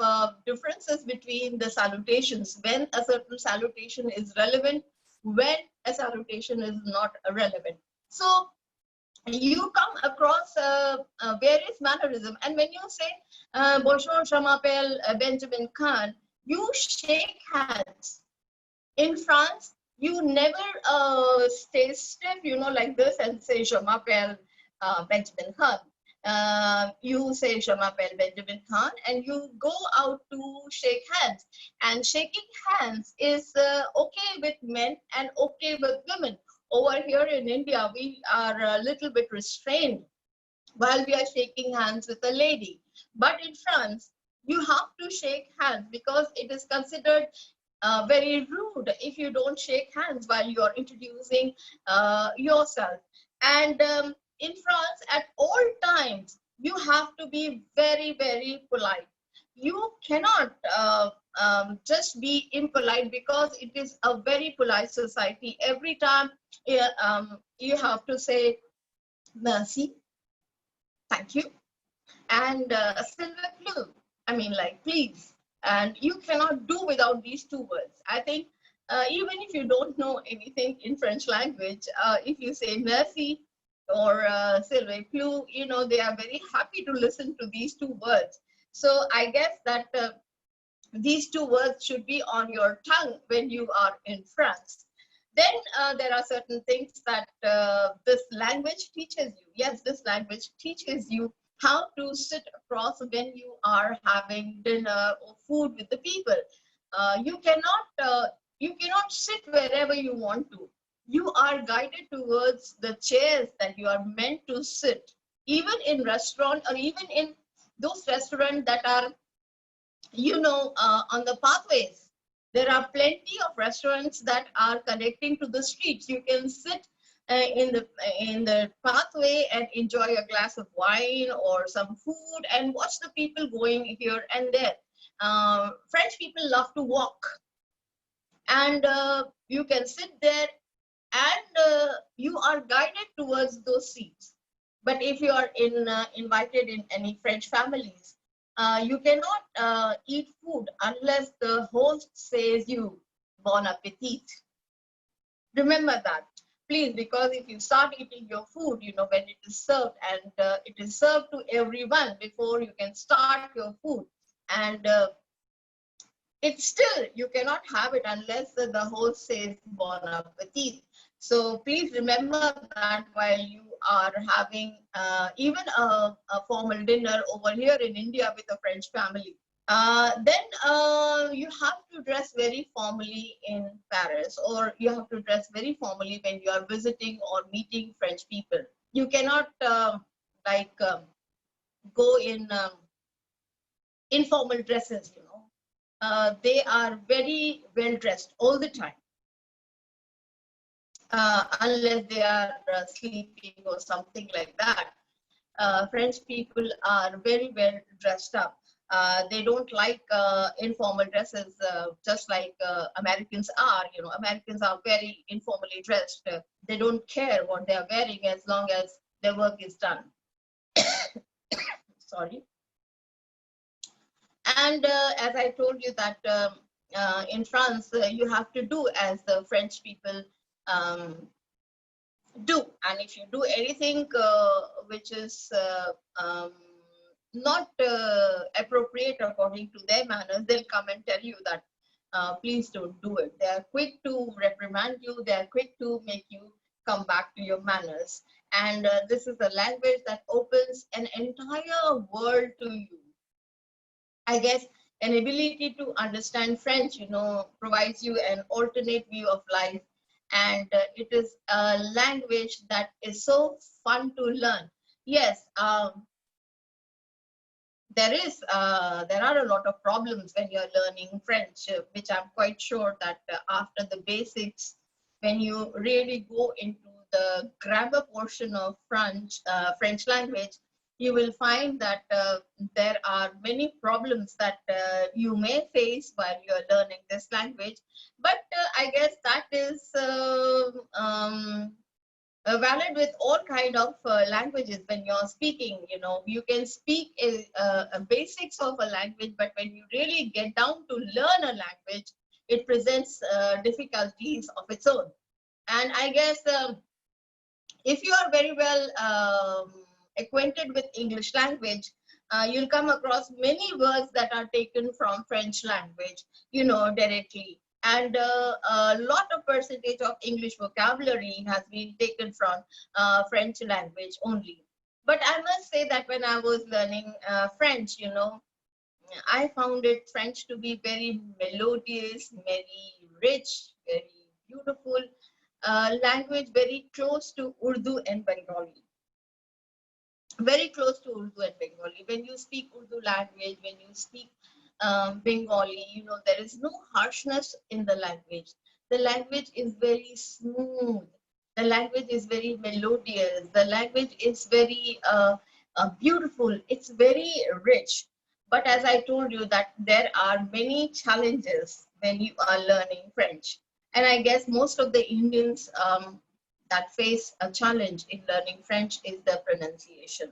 differences between the salutations, when a certain salutation is relevant, when a salutation is not relevant. So you come across various mannerisms, and when you say bonjour, je m'appelle Benjamin Khan, you shake hands. In France, you never stay stiff, like this and say, Je m'appelle Benjamin Khan. You say, Je m'appelle Benjamin Khan, and you go out to shake hands. And shaking hands is okay with men and okay with women. Over here in India, we are a little bit restrained while we are shaking hands with a lady. But in France, you have to shake hands because it is considered very rude if you don't shake hands while you are introducing yourself. And in France, at all times, you have to be very, very polite. You cannot just be impolite because it is a very polite society. Every time you have to say merci, thank you, and s'il vous plaît, I mean, like, please. And you cannot do without these two words. I think even if you don't know anything in French language, if you say merci or s'il vous plaît, they are very happy to listen to these two words. So I guess that these two words should be on your tongue when you are in France. Then there are certain things that this language teaches you. Yes, this language teaches you how to sit across when you are having dinner or food with the people. You cannot sit wherever you want to. You are guided towards the chairs that you are meant to sit. Even in restaurant, or even in those restaurants that are, on the pathways. There are plenty of restaurants that are connecting to the streets. You can sit in the pathway and enjoy a glass of wine or some food and watch the people going here and there. French people love to walk, and you can sit there, and you are guided towards those seats. But if you are invited in any French families, you cannot eat food unless the host says you bon appetit. Remember that, please, because if you start eating your food, when it is served, and it is served to everyone before you can start your food, and it's still, you cannot have it unless the host says bon appetit. So please remember that while you are having even a formal dinner over here in India with a French family. Then you have to dress very formally in Paris, or you have to dress very formally when you are visiting or meeting French people. You cannot go in informal dresses, they are very well dressed all the time. Unless they are sleeping or something like that. French people are very well dressed up. They don't like informal dresses, just like Americans are. Americans are very informally dressed. They don't care what they are wearing as long as their work is done. Sorry. And as I told you that in France, you have to do as the French people do. And if you do anything which is not appropriate according to their manners, they'll come and tell you that please don't do it. They are quick to reprimand you. They are quick to make you come back to your manners. And this is a language that opens an entire world to you. I guess an ability to understand French, provides you an alternate view of life. And it is a language that is so fun to learn. Yes, there are a lot of problems when you're learning French, which I'm quite sure that after the basics, when you really go into the grammar portion of French language, you will find that there are many problems that you may face while you're learning this language. But I guess that is valid with all kind of languages. When you're speaking, you can speak a basics of a language, but when you really get down to learn a language, it presents difficulties of its own. And I guess if you are very well acquainted with English language, you'll come across many words that are taken from French language, directly. and a lot of percentage of English vocabulary has been taken from French language only. But I must say that when I was learning French, you know, I found it French to be very melodious, very rich, very beautiful language, very close to Urdu and Bengali. Very close to Urdu and Bengali. When you speak Urdu language, when you speak Bengali, you know, there is no harshness in the language. The language is very smooth. The language is very melodious. The language is very beautiful. It's very rich. But as I told you that there are many challenges when you are learning French. And I guess most of the Indians that face a challenge in learning French is the pronunciation.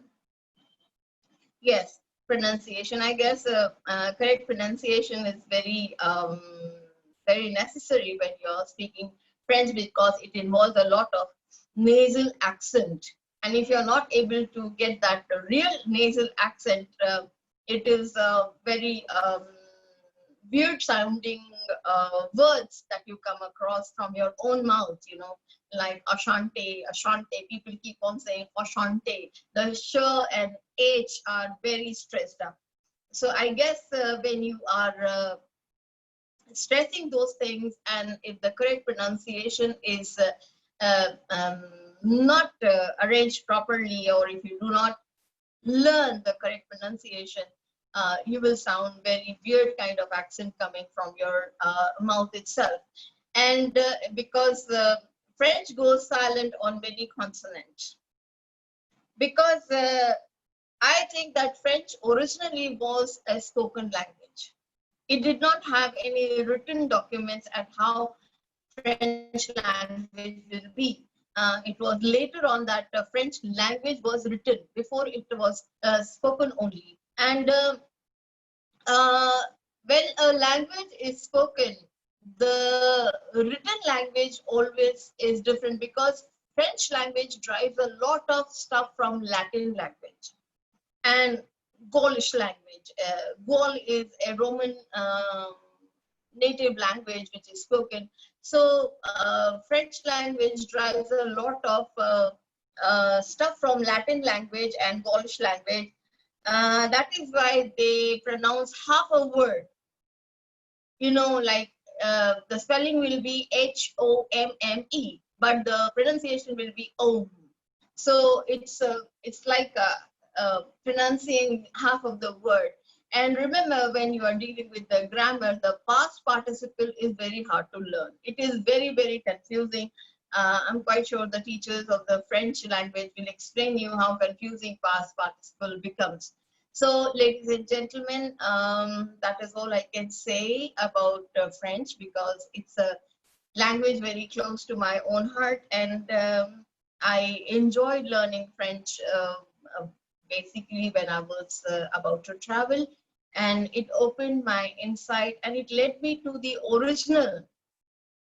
Yes, pronunciation. I guess correct pronunciation is very, very necessary when you're speaking French because it involves a lot of nasal accent. And if you're not able to get that real nasal accent, it is very weird sounding words that you come across from your own mouth, you know, like Ashante, Ashante. People keep on saying Ashante. The sh and h are very stressed up. So I guess when you are stressing those things, and if the correct pronunciation is not arranged properly, or if you do not learn the correct pronunciation, you will sound very weird kind of accent coming from your mouth itself. And because French goes silent on many consonants. Because I think that French originally was a spoken language. It did not have any written documents at how French language will be. It was later on that French language was written. Before it was spoken only. And when a language is spoken, the written language always is different because French language drives a lot of stuff from Latin language and Gaulish language. Gaul is a Roman native language which is spoken. So French language drives a lot of stuff from Latin language and Gaulish language. That is why they pronounce half a word. You know, like the spelling will be H-O-M-M-E, but the pronunciation will be OM. So it's like pronouncing half of the word. And remember, when you are dealing with the grammar, the past participle is very hard to learn. It is very, very confusing. I'm quite sure the teachers of the French language will explain you how confusing past participle becomes. So, ladies and gentlemen, that is all I can say about French, because it's a language very close to my own heart, and I enjoyed learning French basically when I was about to travel, and it opened my insight and it led me to the original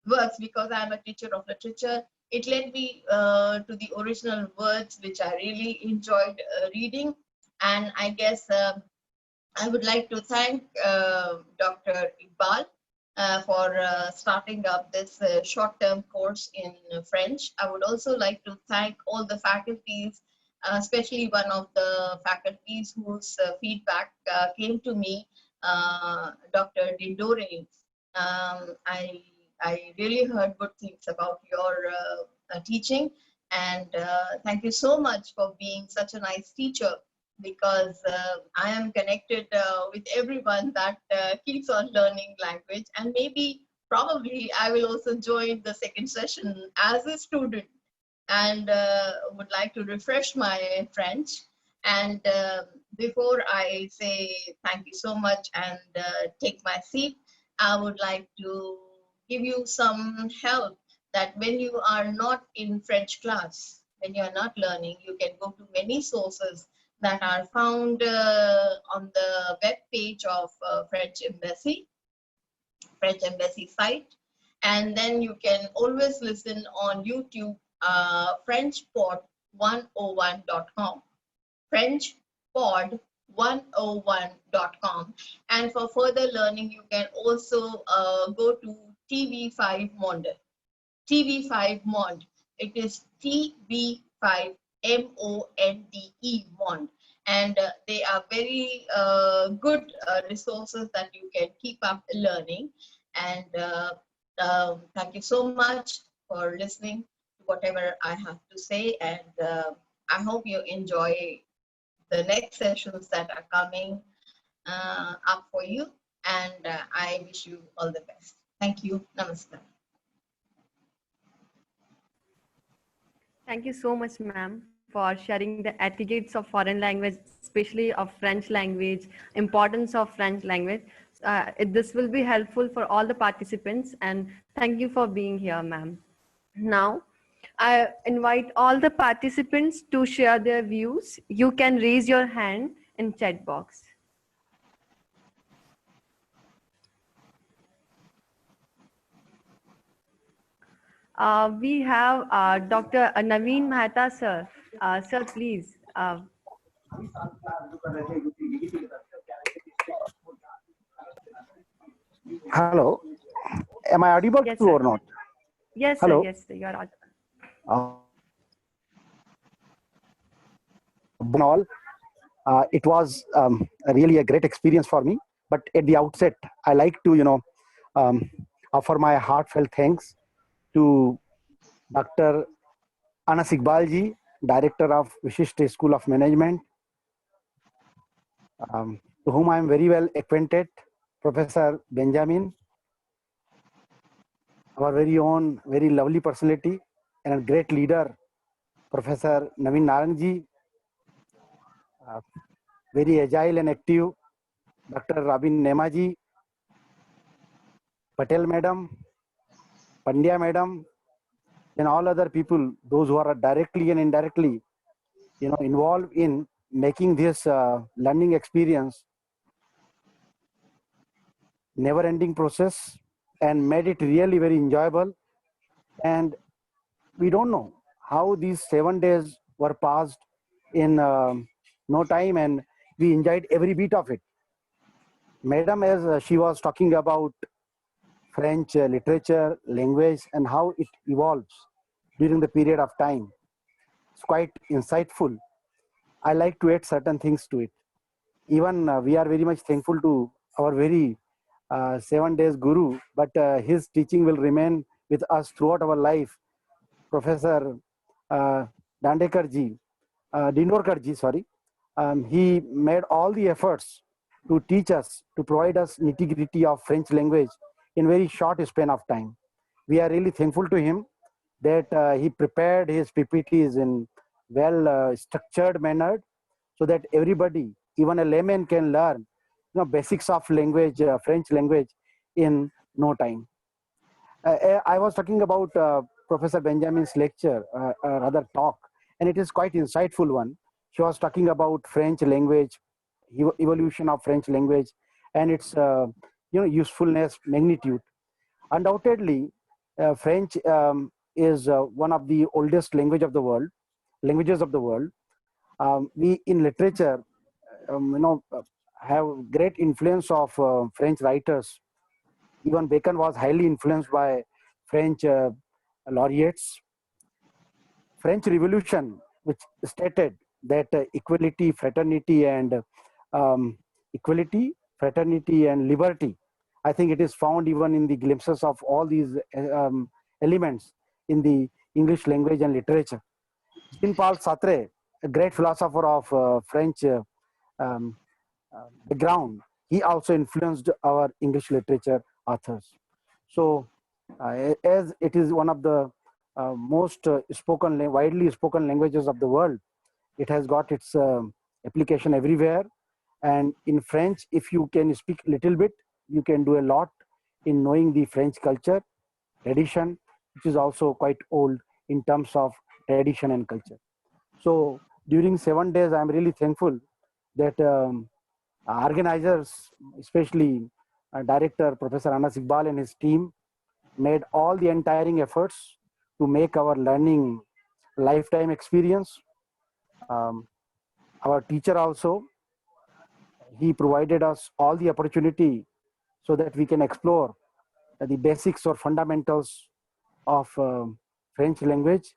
works, because I'm a teacher of literature. It led me to the original words which I really enjoyed reading. And I guess I would like to thank Dr. Iqbal for starting up this short-term course in French. I would also like to thank all the faculties, especially one of the faculties whose feedback came to me, Dr. Dindorkar. I really heard good things about your teaching, and thank you so much for being such a nice teacher, because I am connected with everyone that keeps on learning language, and maybe probably I will also join the second session as a student, and would like to refresh my French. And before I say thank you so much and take my seat, I would like to give you some help that when you are not in French class, when you are not learning, you can go to many sources that are found on the web page of French Embassy site. And then you can always listen on YouTube, FrenchPod101.com, FrenchPod101.com. And for further learning, you can also go to TB5 Mond. TB5 Mond. It is TB5 MONDE Mond. And they are very good resources that you can keep up learning. And thank you so much for listening to whatever I have to say. And I hope you enjoy the next sessions that are coming up for you. And I wish you all the best. Thank you. Namaskar. Thank you so much, ma'am, for sharing the etiquettes of foreign language, especially of French language, importance of French language. This will be helpful for all the participants, and thank you for being here, ma'am. Now, I invite all the participants to share their views. You can raise your hand in chat box. We have Dr. Naveen Mehta, sir. Sir, please. Hello, am I audible Yes, to sir. or not? Yes, Hello. sir. Yes, sir. You are audible. All, it was really a great experience for me. But at the outset, I like to, offer my heartfelt thanks to Dr. Anas Iqbal ji, Director of Vishisht School of Management, to whom I am very well acquainted, Professor Benjamin, our very own, very lovely personality and a great leader, Professor Naveen Narang ji, very agile and active, Dr. Rabin Nemaji, Patel madam, Pandya madam, and all other people, those who are directly and indirectly, involved in making this learning experience never-ending process and made it really very enjoyable. And we don't know how these 7 days were passed in no time, and we enjoyed every bit of it. Madam, as she was talking about French literature, language, and how it evolves during the period of time, it's quite insightful. I like to add certain things to it. Even we are very much thankful to our very 7 days guru, but his teaching will remain with us throughout our life. Professor Dandekar ji, Dindorkar ji, sorry, he made all the efforts to teach us, to provide us nitty-gritty of French language in very short span of time. We are really thankful to him that he prepared his PPTs in well structured manner so that everybody, even a layman, can learn basics of language, French language in no time. I was talking about Professor Benjamin's lecture, rather talk, and it is quite insightful one. She was talking about French language, evolution of French language, and its usefulness, magnitude. Undoubtedly, French is one of the oldest languages of the world. We in literature, have great influence of French writers. Even Bacon was highly influenced by French laureates. French Revolution, which stated that equality, fraternity, and liberty. I think it is found even in the glimpses of all these elements in the English language and literature. Jean-Paul Sartre, a great philosopher of French background, he also influenced our English literature authors. So, as it is one of the most widely spoken languages of the world, it has got its application everywhere. And in French, if you can speak a little bit, you can do a lot in knowing the French culture, tradition, which is also quite old in terms of tradition and culture. So during 7 days, I'm really thankful that organizers, especially director Professor Anas Iqbal and his team, made all the untiring efforts to make our learning lifetime experience. Our teacher also, he provided us all the opportunity so that we can explore the basics or fundamentals of French language.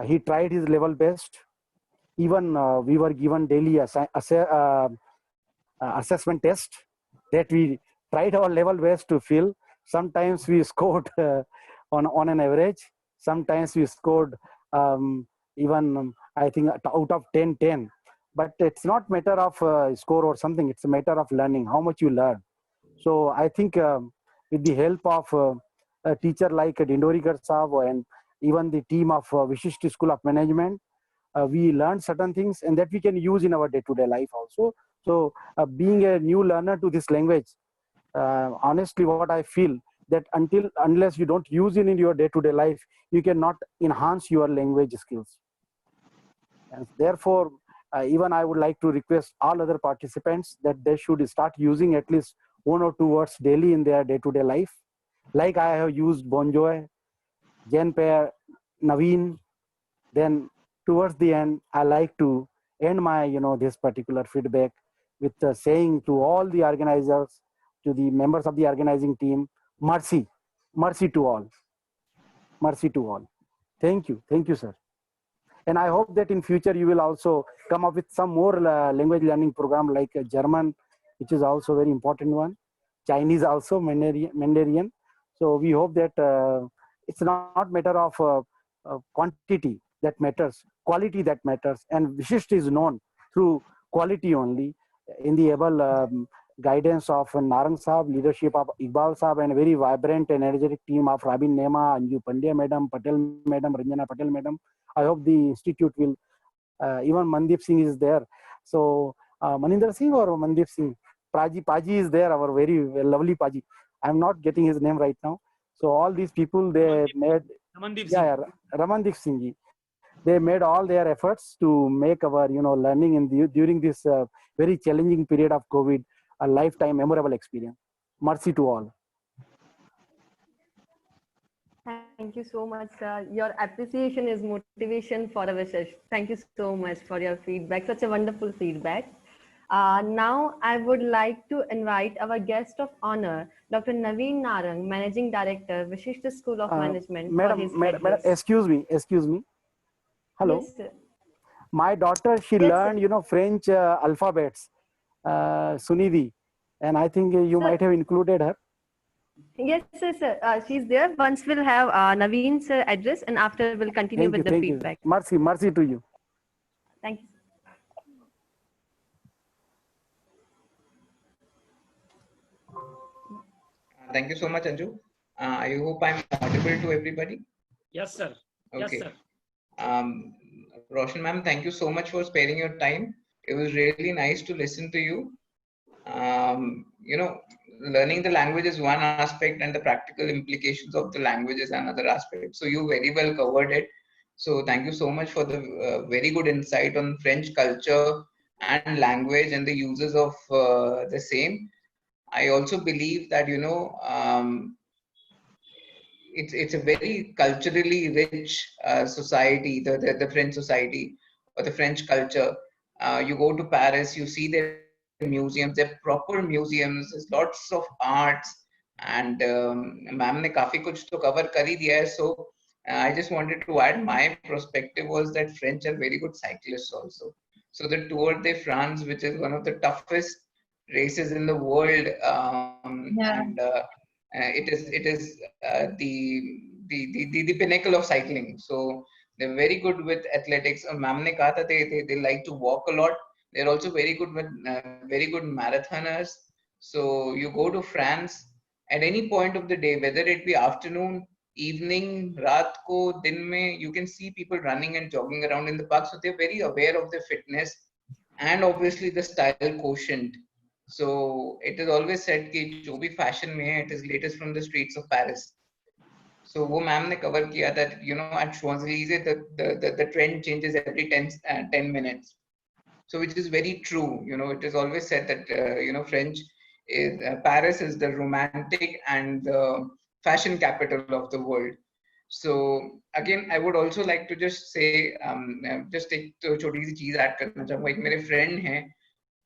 He tried his level best. Even we were given daily assessment test that we tried our level best to fill. Sometimes we scored on an average. Sometimes we scored even I think out of 10, 10. But it's not matter of score or something. It's a matter of learning, how much you learn. So I think with the help of a teacher like Dindorkar Saab and even the team of Vishisht School of Management, we learn certain things and that we can use in our day-to-day life also. So being a new learner to this language, honestly what I feel that unless you don't use it in your day-to-day life, you cannot enhance your language skills. And therefore, even I would like to request all other participants that they should start using at least 1 or 2 words daily in their day-to-day life. Like I have used bonjour, Jen Pair, Naveen. Then towards the end, I like to end my, this particular feedback with saying to all the organizers, to the members of the organizing team, mercy, mercy to all, mercy to all. Thank you, sir. And I hope that in future you will also come up with some more language learning program like German, which is also very important one. Chinese also, Mandarin. So we hope that it's not matter of quantity that matters, quality that matters. And Vishisht is known through quality only. In the able guidance of Narang Saab, leadership of Iqbal Saab, and a very vibrant and energetic team of Rabin Nema, Anju Pandya Madam, Patel Madam, Ranjana Patel Madam. I hope the institute will, even Mandip Singh is there. So Maninder Singh or Mandip Singh? Paji is there, our very lovely Paji. I'm not getting his name right now. So all these people, they made, Ramandip Singh ji. They made all their efforts to make our, learning in during this very challenging period of COVID a lifetime memorable experience. Mercy to all. Thank you so much, sir. Your appreciation is motivation for our Vishisht. Thank you so much for your feedback. Such a wonderful feedback. Now, I would like to invite our guest of honor, Dr. Naveen Narang, Managing Director, Vishisht School of Management. Madam, excuse me. Hello. Yes, sir. My daughter, she Yes, learned, French alphabets, Sunidhi, and I think you might have included her. Yes, sir. She's there. Once we'll have Naveen's address, and after we'll continue with the feedback. Mercy to you. Thank you. Thank you so much, Anju. I hope I'm audible to everybody. Yes, sir. Okay. Yes, sir. Roshan ma'am, thank you so much for sparing your time. It was really nice to listen to you. Learning the language is one aspect and the practical implications of the language is another aspect. So you very well covered it. So thank you so much for the very good insight on French culture and language and the uses of the same. I also believe that, it's a very culturally rich society, the French society or the French culture. You go to Paris, you see their museums, they're proper museums, there's lots of arts, and ma'am ne kafi kuch to cover kari diya hai. So I just wanted to add my perspective was that French are very good cyclists also. So the Tour de France, which is one of the toughest races in the world, and it is the pinnacle of cycling. So they're very good with athletics. Ma'am ne kaha tha they like to walk a lot. They're also very good with very good marathoners. So you go to France at any point of the day, whether it be afternoon, evening, raat ko, din mein, you can see people running and jogging around in the park. So they're very aware of their fitness and obviously the style quotient. So it is always said कि जो भी fashion में है, it is latest from the streets of Paris. So वो ma'am ने cover किया that at Champs-Élysées the trend changes every 10 minutes. So which is very true. It is always said that French is Paris is the romantic and the fashion capital of the world. So again, I would also like to just say, just एक छोटी सी चीज add करना चाहूँगा. एक मेरे friend हैं,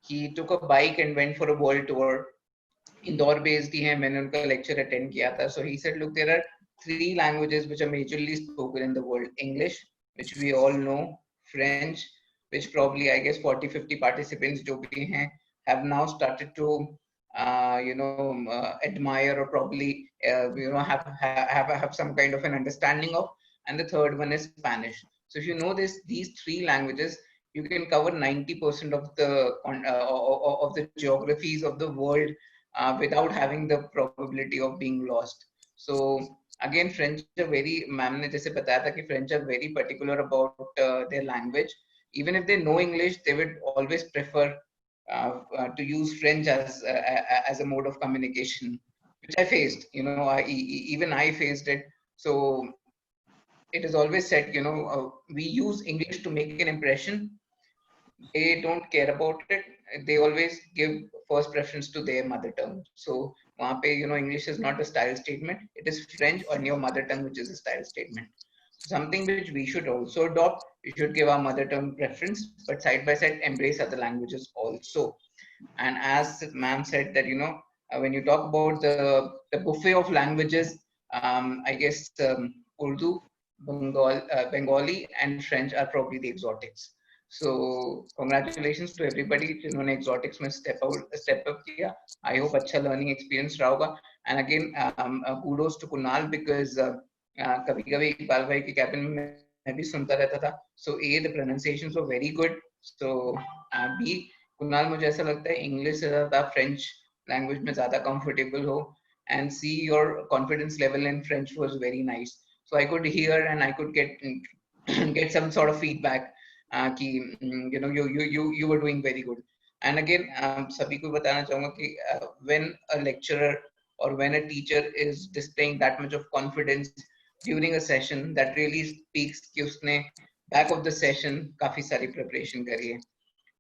he took a bike and went for a world tour, Indore based ही हैं, मैंने उनका lecture attend किया था. So he said, look, there are 3 languages which are majorly spoken in the world. English, which we all know, French, which probably I guess 40-50 participants जो भी हैं have now started to admire or probably have some kind of an understanding of. And the third one is Spanish. So if you know these 3 languages, you can cover 90% of the geographies of the world without having the probability of being lost. So again, French are very, ma'am ने जैसे बताया था कि French are very particular about their language. Even if they know English, they would always prefer to use French as a mode of communication, which I faced. Even I faced it. So it is always said, we use English to make an impression. They don't care about it. They always give first preference to their mother tongue. So वहाँ पे, English is not a style statement. It is French on your mother tongue, which is a style statement. Something which we should also adopt. We should give our mother tongue preference, but side by side embrace other languages also. And as ma'am said that, when you talk about the buffet of languages, I guess Urdu, Bengali, and French are probably the exotics. So congratulations to everybody जिन्होंने exotics में step up किया. I hope अच्छा learning experience रहा होगा. And again, kudos to Kunal because कभी-कभी इकबाल भाई के cabin में मैं भी सुनता रहता था. So A, the pronunciations were very good. So B, Kunal मुझे ऐसा लगता है इंग्लिश से ज़्यादा फ्रेंच लैंग्वेज में ज़्यादा कंफर्टेबल हो. And C, your confidence level in French was very nice. So I could hear and I could get some sort of feedback कि you were doing very good. And again, सभी को बताना चाहूँगा कि when a lecturer or when a teacher is displaying that much of confidence during a session, that really speaks कि उसने back of the session काफी सारी preparation करी है.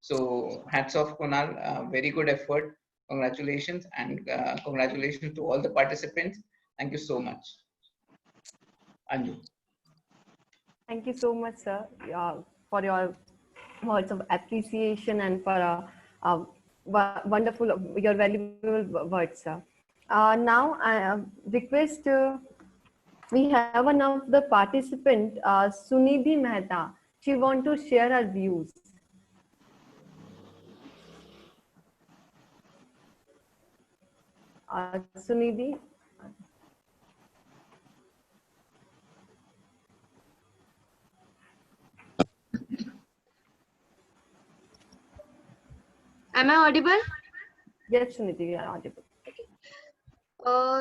So hats off, Kunal. Very good effort. Congratulations, and congratulations to all the participants. Thank you so much. Anju. Thank you so much, sir, for your words of appreciation and for wonderful, your valuable words, sir. Now, I request we have one of the participant, Sunidhi Mehta. She want to share her views. Sunidhi. Am I audible? Yes, Sunidhi, you are audible.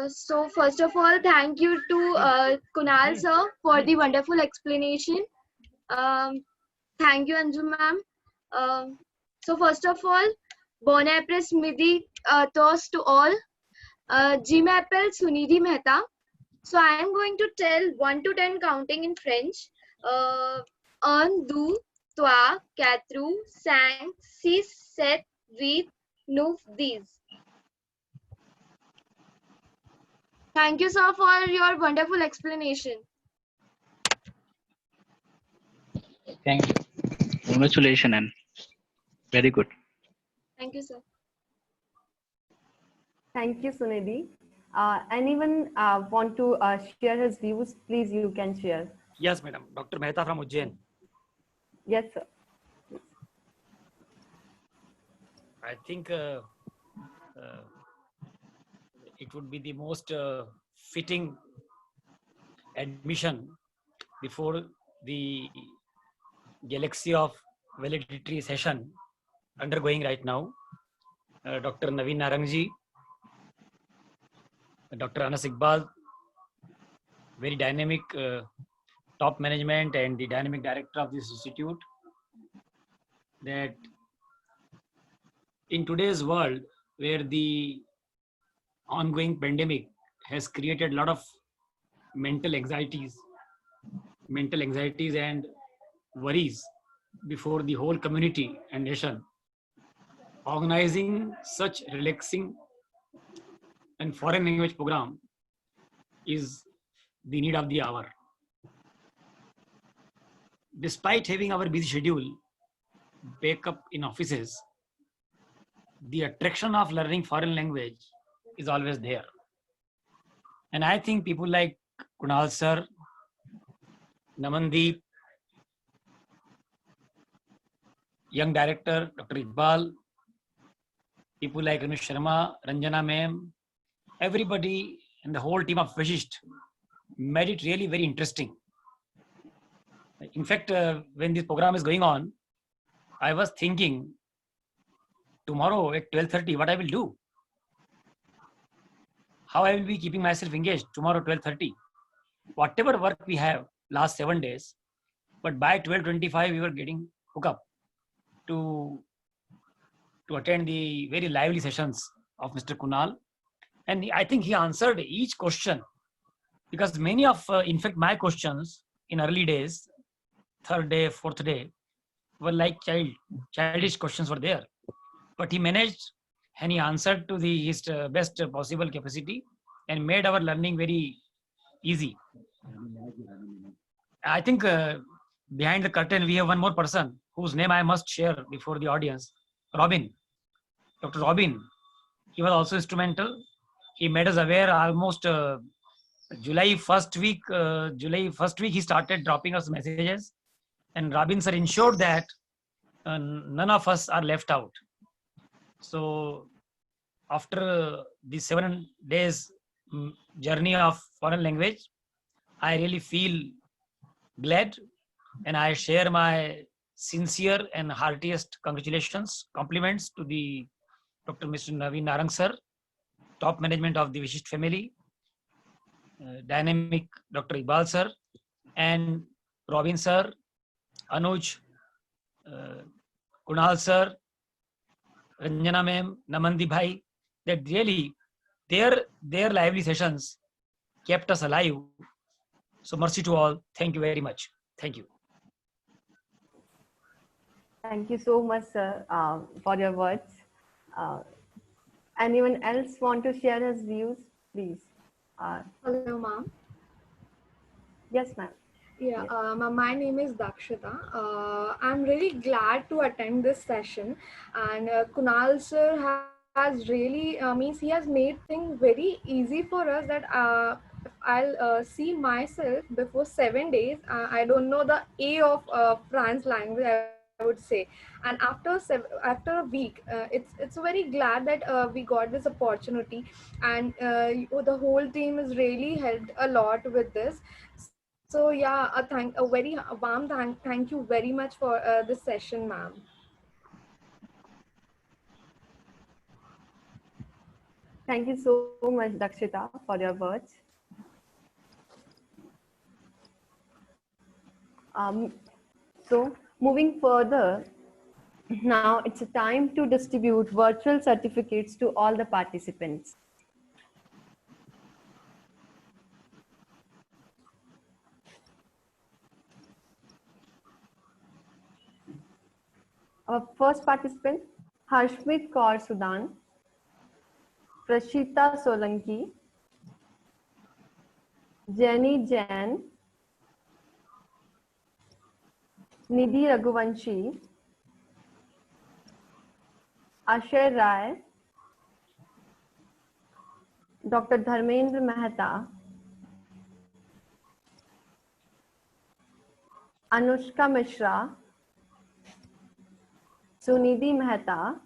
So first of all, thank you to Kunal sir for the wonderful explanation. Thank you, Anju ma'am. So first of all, bon après midi toast to all. Je m'appelle Sunidhi Mehta. So I am going to tell 1 to 10 counting in French. 1, 2, 3, 4, 5, 6, 7, 8, 9, 10. Thank you, sir, for your wonderful explanation. Thank you. Congratulations and very good. Thank you, sir. Thank you, Sunidhi. Anyone want to share his views? Please, you can share. Yes, madam. Dr. Mehta from Ujjain. Yes, sir. I think it would be the most fitting admission before the galaxy of valedictory session undergoing right now. Dr. Naveen Narang, Dr. Anas Iqbal, very dynamic top management and the dynamic director of this institute, that in today's world where the ongoing pandemic has created a lot of mental anxieties and worries before the whole community and nation, organizing such relaxing and foreign language program is the need of the hour. Despite having our busy schedule, back up in offices, the attraction of learning foreign language is always there. And I think people like Kunal sir, Namandeep, young director Dr. Iqbal, people like Anush Sharma, Ranjana ma'am, everybody and the whole team of Vishisht made it really very interesting. In fact, when this program is going on, I was thinking tomorrow at 12:30 what I will do. How I will be keeping myself engaged tomorrow 12:30. Whatever work we have last 7 days, but by 12:25 we were getting hooked up to attend the very lively sessions of Mr. Kunal. And I think he answered each question, because many of, in fact, my questions in early days, third day, fourth day, were like childish questions were there. But he managed and he answered to his best possible capacity and made our learning very easy. I think behind the curtain, we have one more person whose name I must share before the audience, Robin. Dr. Robin, he was also instrumental. He made us aware almost July 1st week, he started dropping us messages. And Robin sir ensured that none of us are left out. So after the 7 days journey of foreign language, I really feel glad, and I share my sincere and heartiest congratulations, compliments to the Dr. Mr. Naveen Narang sir, top management of the Vishisht family, dynamic Dr. Iqbal sir, and Robin sir, Anuj, Kunal sir, Ranjana ma'am, Namandi bhai, that really their lively sessions kept us alive. So mercy to all. Thank you very much. Thank you. Thank you so much, sir, for your words. Anyone else want to share his views, please? Hello, ma'am. Yes, ma'am. Yeah, my name is Dakshita. I'm really glad to attend this session, and Kunal sir has really means he has made things very easy for us that if I'll see myself before 7 days, I don't know the A of French language, I would say, and after a week, it's very glad that we got this opportunity, and the whole team has really helped a lot with this. So yeah, a very warm thank you very much for this session, ma'am. Thank you so much, Dakshita, for your words. So moving further, now it's a time to distribute virtual certificates to all the participants. Our first participant, Harshmeet Kaur Sudan, Prashita Solanki, Jenny Jain, Nidhi Raghuvanshi, Ashay Rai, Dr. Dharmendra Mehta, Anushka Mishra, Sunidhi Mehta,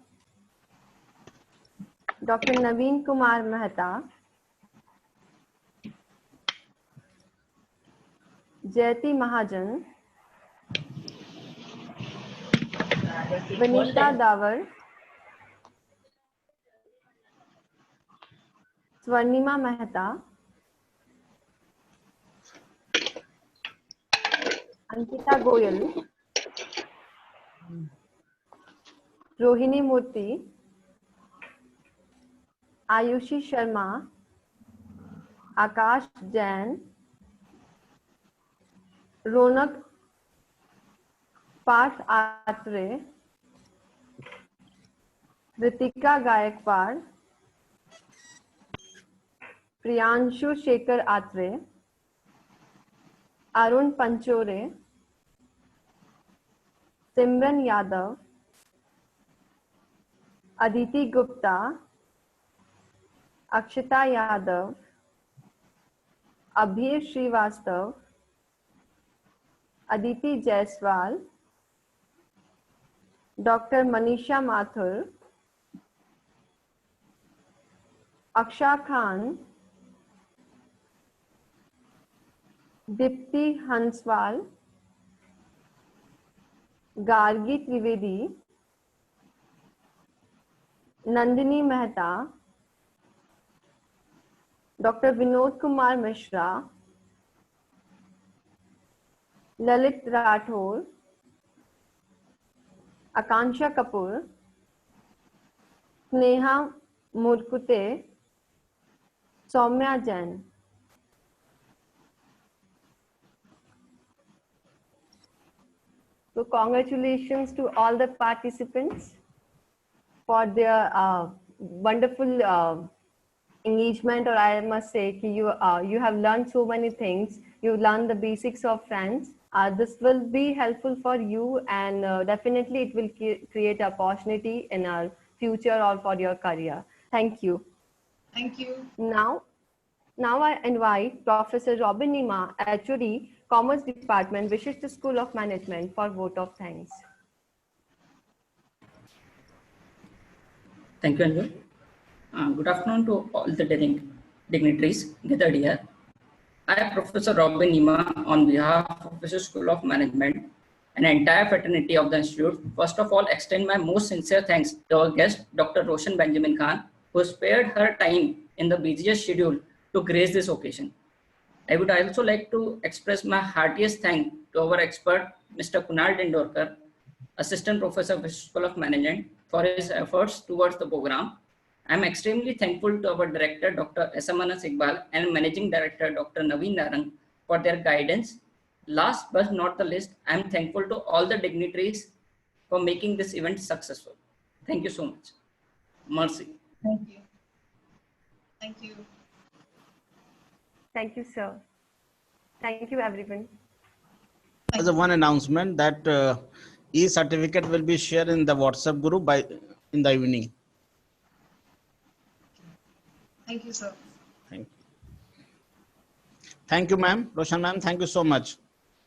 Dr. Naveen Kumar Mehta, Jayati Mahajan, Vanita Davar, Swarnima Mehta, Ankita Goyal, Rohini Murthy, Ayushi Sharma, Akash Jain, Ronak Parth Atre, Ritika Gaikwad, Priyanshu Shekhar Atre, Arun Panchore, Simran Yadav, Aditi Gupta, Akshita Yadav, Abhir Srivastav, Aditi Jaiswal, Dr. Manisha Mathur, Aksha Khan, Dipti Hanswal, Gargi Trivedi, Nandini Mehta, Dr. Vinod Kumar Mishra, Lalit Rathore, Akansha Kapoor, Sneha Murkute, Soumya Jain. So congratulations to all the participants for their wonderful engagement, or I must say you have learned so many things. You learned the basics of French. This will be helpful for you, and definitely it will create opportunity in our future or for your career. Thank you. Thank you. Now I invite Professor Robin Nima, HOD, Commerce Department, Vishisht School of Management, for vote of thanks. Thank you, Anju. Good afternoon to all the dignitaries gathered here. I am Professor Robin Nima on behalf of Vishisht School of Management and entire fraternity of the Institute. First of all, extend my most sincere thanks to our guest, Dr. Roshan Benjamin Khan, who spared her time in the busiest schedule to grace this occasion. I would also like to express my heartiest thanks to our expert, Mr. Kunal Dindorkar, Assistant Professor of Vishisht School of Management, for his efforts towards the program. I am extremely thankful to our Director, Dr. S.M.N.S. Iqbal, and Managing Director, Dr. Naveen Narang, for their guidance. Last but not the least, I am thankful to all the dignitaries for making this event successful. Thank you so much. Mercy. Thank you. Thank you. Thank you, sir. Thank you, everyone. As a one announcement that e-certificate will be shared in the WhatsApp group in the evening. Thank you, sir. Thank you. Thank you, ma'am. Roshan ma'am, thank you so much.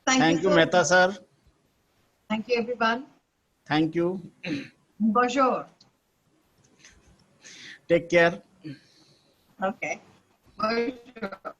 Thank you, sir. Mehta sir. Thank you, everyone. Thank you. Bonjour. Take care. Okay. Bonjour.